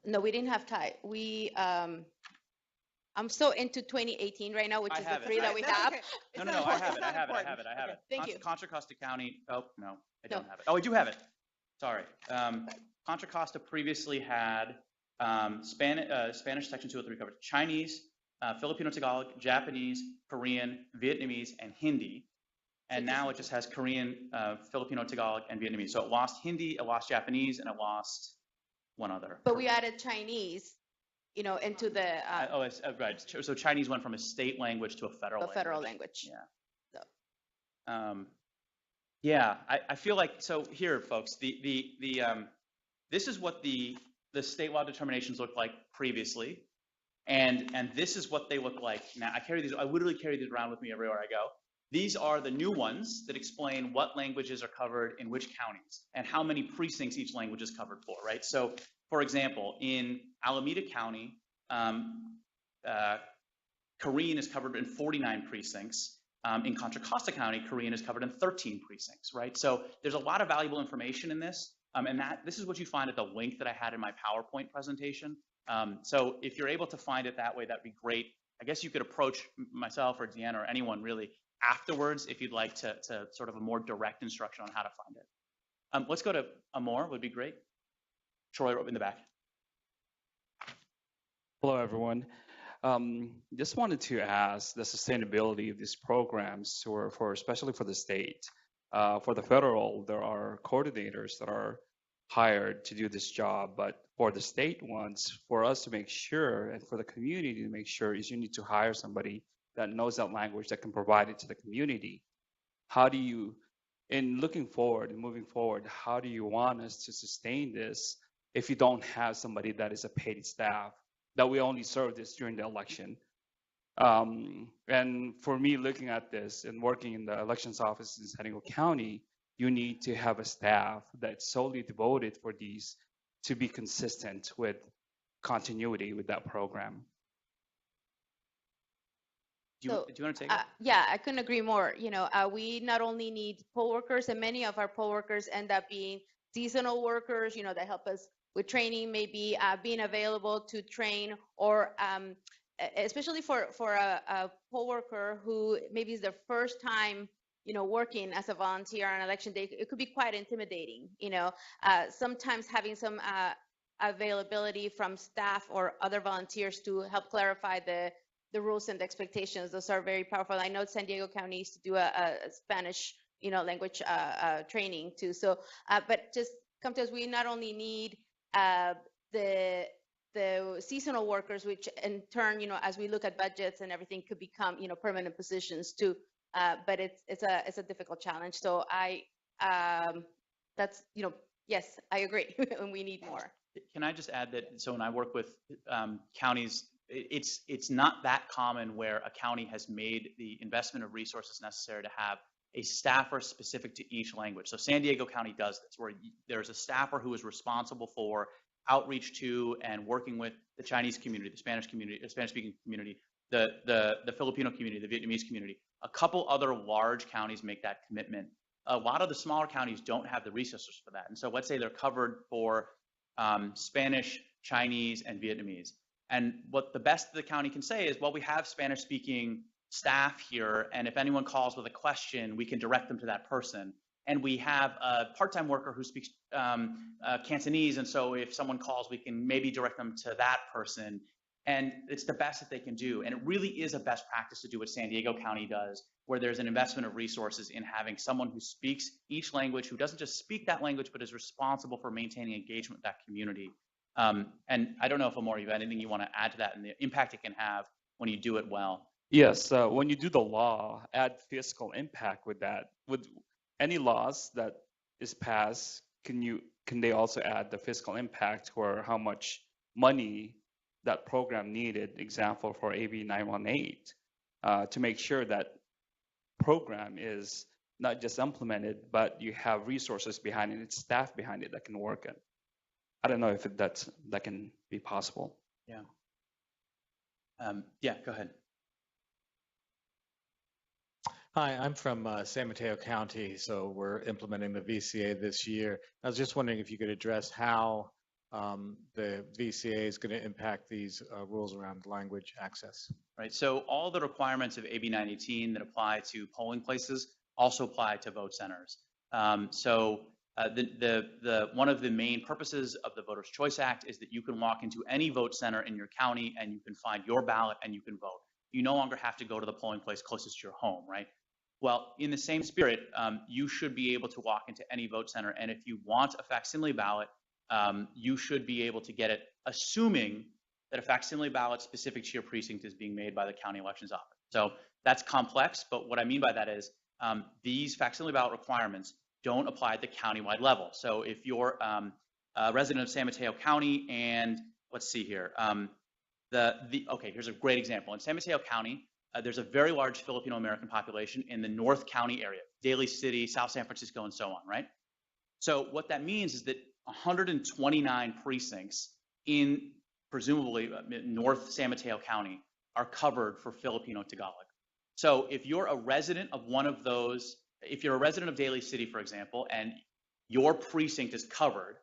No, we didn't have Thai. I'm so into 2018 right now, which is the 3 that we have. Okay. No, I have it. Thank you. Contra Costa County. Oh, no, I don't have it. Oh, I do have it. Sorry. Contra Costa previously had Spanish Section 203 covered Chinese, Filipino Tagalog, Japanese, Korean, Vietnamese, and Hindi. And now it just has Korean, Filipino Tagalog, and Vietnamese. So it lost Hindi, it lost Japanese, and it lost one other. But we added Chinese, into the right. So Chinese went from a state language to a federal language. Federal language. Yeah. So. Yeah, I feel like, so here, folks, this is what the state law determinations looked like previously, and this is what they look like now. I literally carry these around with me everywhere I go. These are the new ones that explain what languages are covered in which counties and how many precincts each language is covered for, right? So, for example, in Alameda County, Korean is covered in 49 precincts, In Contra Costa County, Korean is covered in 13 precincts, right? So there's a lot of valuable information in this, and this is what you find at the link that I had in my PowerPoint presentation. So if you're able to find it that way, that'd be great. I guess you could approach myself or Deanna or anyone really afterwards if you'd like to sort of a more direct instruction on how to find it. Let's go to Amor, would be great. Troy in the back. Hello, everyone. Just wanted to ask the sustainability of these programs, or especially for the state. For the federal, there are coordinators that are hired to do this job, but for the state ones, for us to make sure, and for the community to make sure, is you need to hire somebody that knows that language that can provide it to the community. How do you, in looking forward and moving forward, how do you want us to sustain this if you don't have somebody that is a paid staff, that we only serve this during the election? And for me, looking at this and working in the elections office in San Diego County, you need to have a staff that's solely devoted for these to be consistent with continuity with that program. Do you want to take it? Yeah, I couldn't agree more. You know, we not only need poll workers, and many of our poll workers end up being seasonal workers, you know, that help us with training, maybe being available to train, or especially for a poll worker who maybe is their first time, you know, working as a volunteer on election day. It could be quite intimidating, you know. Sometimes having some availability from staff or other volunteers to help clarify the rules and the expectations, those are very powerful. I know San Diego County used to do a Spanish, you know, language training too. So, but just come to us. We not only need the seasonal workers, which in turn, you know, as we look at budgets and everything, could become, you know, permanent positions too. But it's a difficult challenge. So that's, you know, yes, I agree, and we need more. Can I just add that, so when I work with counties, it's not that common where a county has made the investment of resources necessary to have a staffer specific to each language. So San Diego County does this, where there's a staffer who is responsible for outreach to and working with the Chinese community, the Spanish community, the Spanish-speaking community, the Filipino community, the Vietnamese community. A couple other large counties make that commitment. A lot of the smaller counties don't have the resources for that. And so let's say they're covered for Spanish, Chinese, and Vietnamese. And what the best the county can say is, well, we have Spanish-speaking staff here, and if anyone calls with a question, we can direct them to that person. And we have a part-time worker who speaks Cantonese, and so if someone calls, we can maybe direct them to that person. And it's the best that they can do. And it really is a best practice to do what San Diego County does, where there's an investment of resources in having someone who speaks each language, who doesn't just speak that language, but is responsible for maintaining engagement with that community. And I don't know if, Amor, you have anything you want to add to that and the impact it can have when you do it well. Yes, when you do the law, add fiscal impact with that. With any laws that is passed, can they also add the fiscal impact or how much money that program needed? Example for AB 918, to make sure that program is not just implemented, but you have resources behind it, staff behind it that can work it. I don't know if that can be possible. Yeah. Yeah, go ahead. Hi, I'm from San Mateo County, so we're implementing the VCA this year. I was just wondering if you could address how the VCA is going to impact these rules around language access. Right, so all the requirements of AB 918 that apply to polling places also apply to vote centers. One of the main purposes of the Voters' Choice Act is that you can walk into any vote center in your county and you can find your ballot and you can vote. You no longer have to go to the polling place closest to your home, right? Well, in the same spirit, you should be able to walk into any vote center, and if you want a facsimile ballot, you should be able to get it, assuming that a facsimile ballot specific to your precinct is being made by the county elections office. So that's complex, but what I mean by that is these facsimile ballot requirements don't apply at the countywide level. So if you're a resident of San Mateo County, and let's see here, okay, here's a great example. In San Mateo County, there's a very large Filipino American population in the North County area, Daly City, South San Francisco, and so on, right? So what that means is that 129 precincts in presumably North San Mateo County are covered for Filipino Tagalog. So if you're a resident of one of those, if you're a resident of Daly City, for example, and your precinct is covered,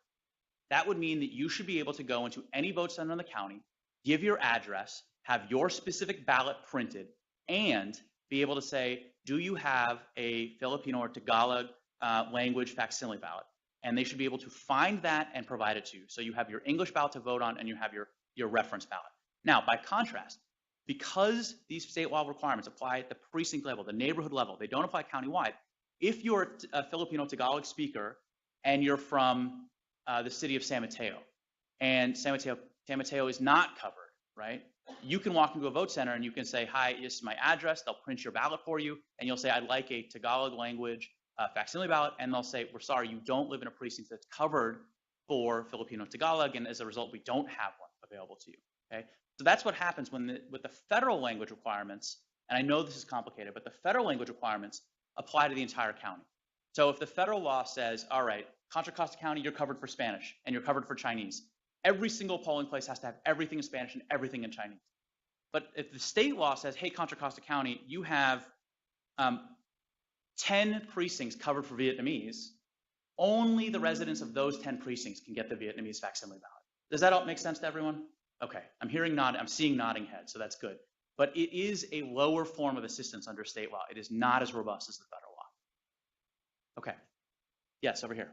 that would mean that you should be able to go into any vote center in the county, give your address, have your specific ballot printed, and be able to say, do you have a Filipino or Tagalog language facsimile ballot? And they should be able to find that and provide it to you. So you have your English ballot to vote on and you have your reference ballot. Now, by contrast, because these state law requirements apply at the precinct level, the neighborhood level, they don't apply countywide. If you're a Filipino Tagalog speaker and you're from the city of San Mateo, and San Mateo is not covered, right? You can walk into a vote center and you can say, hi, this is my address. They'll print your ballot for you, and you'll say, I'd like a Tagalog language facsimile ballot, and they'll say, we're sorry, you don't live in a precinct that's covered for Filipino Tagalog, and as a result, we don't have one available to you, okay? So that's what happens with the federal language requirements, and I know this is complicated, but the federal language requirements apply to the entire county. So if the federal law says, all right, Contra Costa County, you're covered for Spanish, and you're covered for Chinese, every single polling place has to have everything in Spanish and everything in Chinese. But if the state law says, hey, Contra Costa County, you have 10 precincts covered for Vietnamese, only the residents of those 10 precincts can get the Vietnamese facsimile ballot. Does that all make sense to everyone? Okay, I'm seeing nodding heads, so that's good. But it is a lower form of assistance under state law. It is not as robust as the federal law. Okay, yes, over here.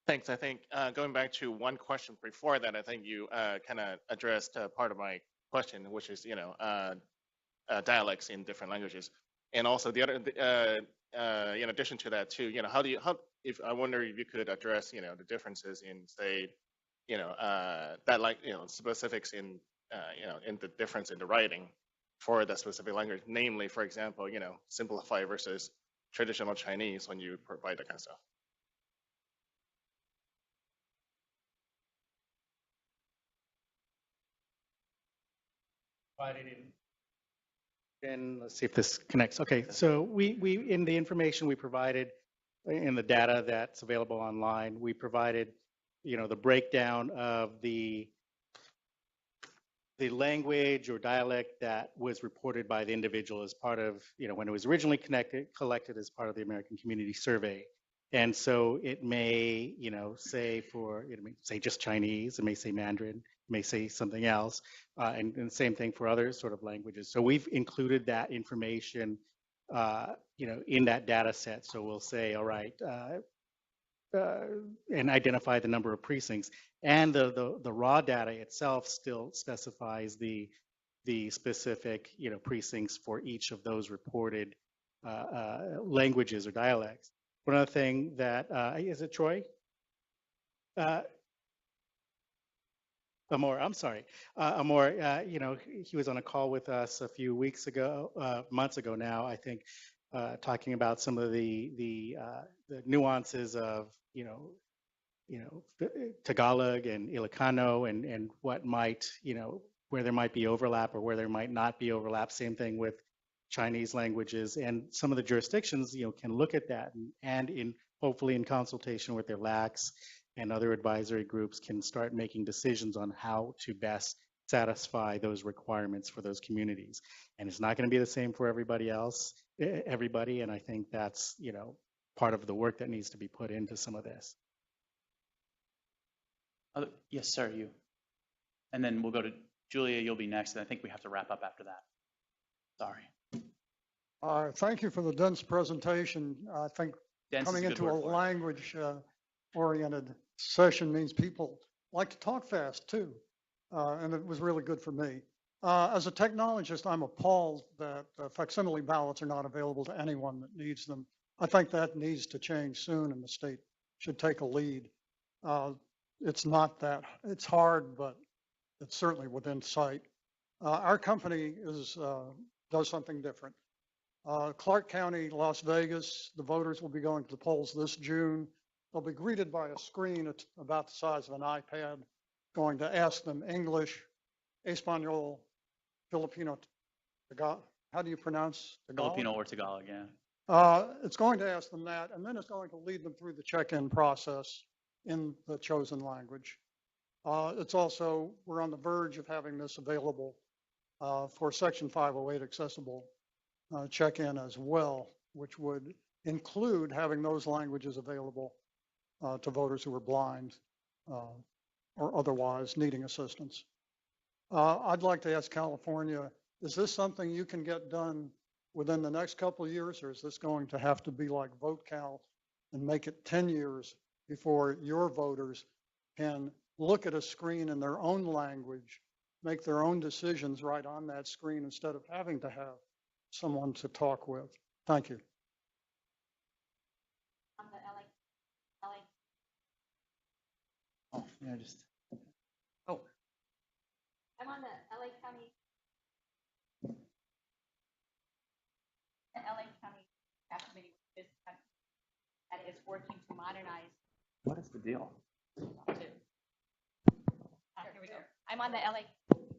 Thanks. I think going back to one question before that, I think you kind of addressed part of my question, which is, dialects in different languages. And also the other, in addition to that too, I wonder if you could address, the differences in, say, specifics in, in the difference in the writing for that specific language, namely, for example, simplify versus traditional Chinese when you provide that kind of stuff. And let's see if this connects. Okay, so we in the information we provided in the data that's available online, we provided, the breakdown of the language or dialect that was reported by the individual as part of, when it was originally collected as part of the American Community Survey. And so it may, say say just Chinese, it may say Mandarin, it may say something else, and the same thing for other sort of languages. So we've included that information, in that data set. So we'll say, all right, and identify the number of precincts, and the raw data itself still specifies the specific, precincts for each of those reported languages or dialects. One other thing that, is it Troy? Amor, I'm sorry. Amor, he was on a call with us a few weeks ago, months ago now, I think, talking about some of the nuances of, Tagalog and Ilocano and what might, where there might be overlap or where there might not be overlap. Same thing with Chinese languages, and some of the jurisdictions, can look at that and hopefully in consultation with their LACs and other advisory groups can start making decisions on how to best satisfy those requirements for those communities. And it's not going to be the same for everybody else, and I think that's, part of the work that needs to be put into some of this. Yes, sir, you. And then we'll go to Julia, you'll be next, and I think we have to wrap up after that. Sorry. Thank you for the dense presentation. I think Dense coming is a good into a word for it. language-oriented session means people like to talk fast too, and it was really good for me. As a technologist, I'm appalled that facsimile ballots are not available to anyone that needs them. I think that needs to change soon, and the state should take a lead. It's not that, it's hard, but it's certainly within sight. Our company does something different. Clark County, Las Vegas, the voters will be going to the polls this June. They'll be greeted by a screen about the size of an iPad, going to ask them English, Espanol, Filipino, Tagalog. How do you pronounce Tagalog? Filipino or Tagalog, yeah. It's going to ask them that, and then it's going to lead them through the check-in process in the chosen language. It's also, we're on the verge of having this available for Section 508 accessible check-in as well, which would include having those languages available to voters who are blind or otherwise needing assistance. I'd like to ask California, is this something you can get done within the next couple of years, or is this going to have to be like VoteCal and make it 10 years before your voters can look at a screen in their own language, make their own decisions right on that screen instead of having to have someone to talk with? Thank you. Oh, yeah, just. Oh. I'm on the LA County. The LA County Staff Committee that is working to modernize. What is the deal? Here we go. I'm on the LA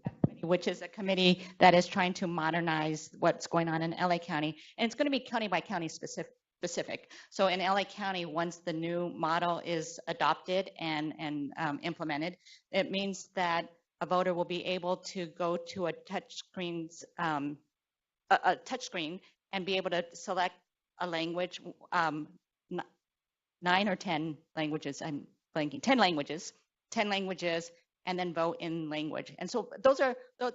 Staff Committee, which is a committee that is trying to modernize what's going on in LA County. And it's going to be county by county specific. So in LA County, once the new model is adopted and implemented, it means that a voter will be able to go to a touch screen and be able to select a language, 9 or 10 languages. I'm blanking. 10 languages, and then vote in language. And so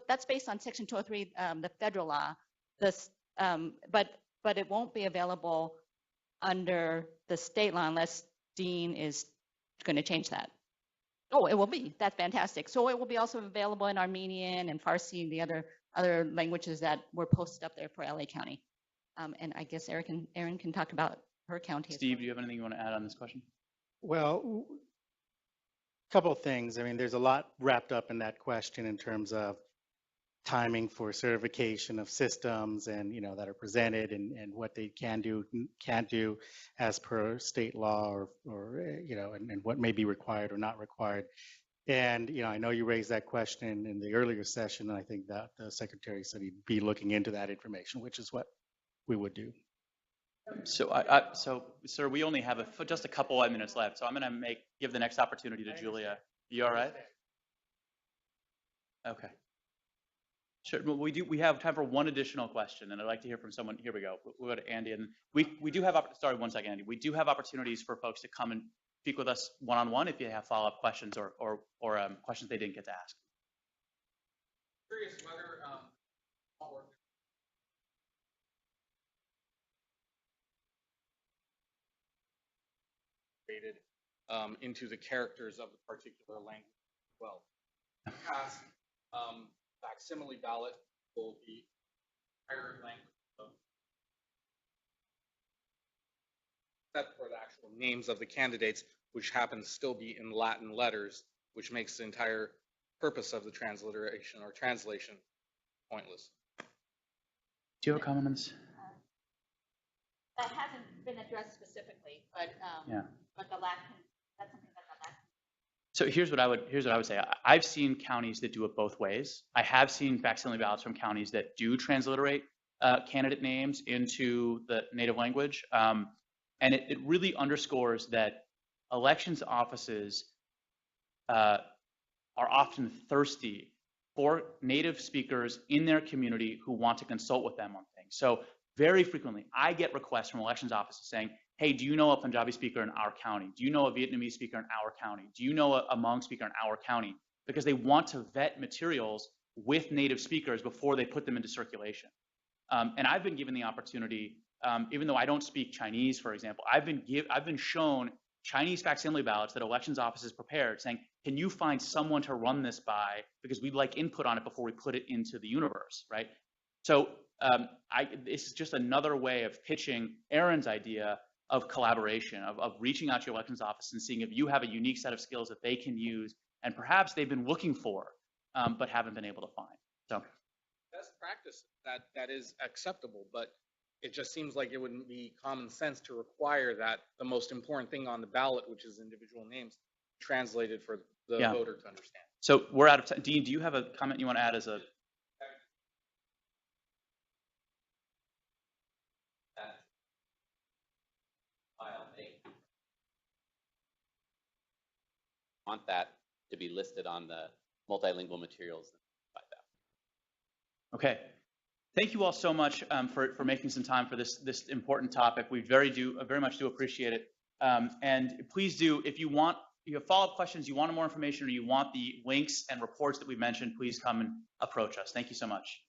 that's based on Section 203, the federal law. But it won't be available under the state law unless Dean is going to change that. Oh, it will be. That's fantastic. So it will be also available in Armenian and Farsi and the other languages that were posted up there for LA County. And I guess Eren can talk about her county. Steve, do you have anything you want to add on this question? Well, a couple of things. I mean, there's a lot wrapped up in that question in terms of timing for certification of systems and, that are presented and what they can do, can't do as per state law or and what may be required or not required. And, I know you raised that question in the earlier session, and I think that the secretary said he'd be looking into that information, which is what we would do. So, sir, we only have just a couple of minutes left, so I'm going to give the next opportunity to Julia. You all right? Okay. Sure. Well, we have time for one additional question, and I'd like to hear from someone. Here we go. We'll go to Andy, and we do have. Sorry, 1 second, Andy. We do have opportunities for folks to come and speak with us one-on-one if you have follow-up questions or questions they didn't get to ask. Curious whether created into the characters of the particular language as well. Because facsimile ballot will be entire language of except for the actual names of the candidates, which happen to still be in Latin letters, which makes the entire purpose of the transliteration or translation pointless. Do you have a comment on this? That hasn't been addressed specifically, but the LAC that's something that the LAC. So here's what I would say. I've seen counties that do it both ways. I have seen facsimile ballots from counties that do transliterate candidate names into the native language, and it really underscores that elections offices are often thirsty for native speakers in their community who want to consult with them on things. So very frequently, I get requests from elections offices saying, hey, do you know a Punjabi speaker in our county? Do you know a Vietnamese speaker in our county? Do you know a Hmong speaker in our county? Because they want to vet materials with native speakers before they put them into circulation. And I've been given the opportunity, even though I don't speak Chinese, for example, I've been shown Chinese facsimile ballots that elections offices prepared saying, can you find someone to run this by? Because we'd like input on it before we put it into the universe, right? So this is just another way of pitching Eren's idea of collaboration, of reaching out to your elections office and seeing if you have a unique set of skills that they can use and perhaps they've been looking for, but haven't been able to find. So best practice that is acceptable, but it just seems like it wouldn't be common sense to require that the most important thing on the ballot, which is individual names, translated for the voter to understand. So we're out of time. Dean, do you have a comment you want to add as a? Want that to be listed on the multilingual materials like that. Okay. Thank you all so much for making some time for this important topic. We very much do appreciate it. And please do, if you have follow-up questions, you want more information, or you want the links and reports that we mentioned, please come and approach us. Thank you so much.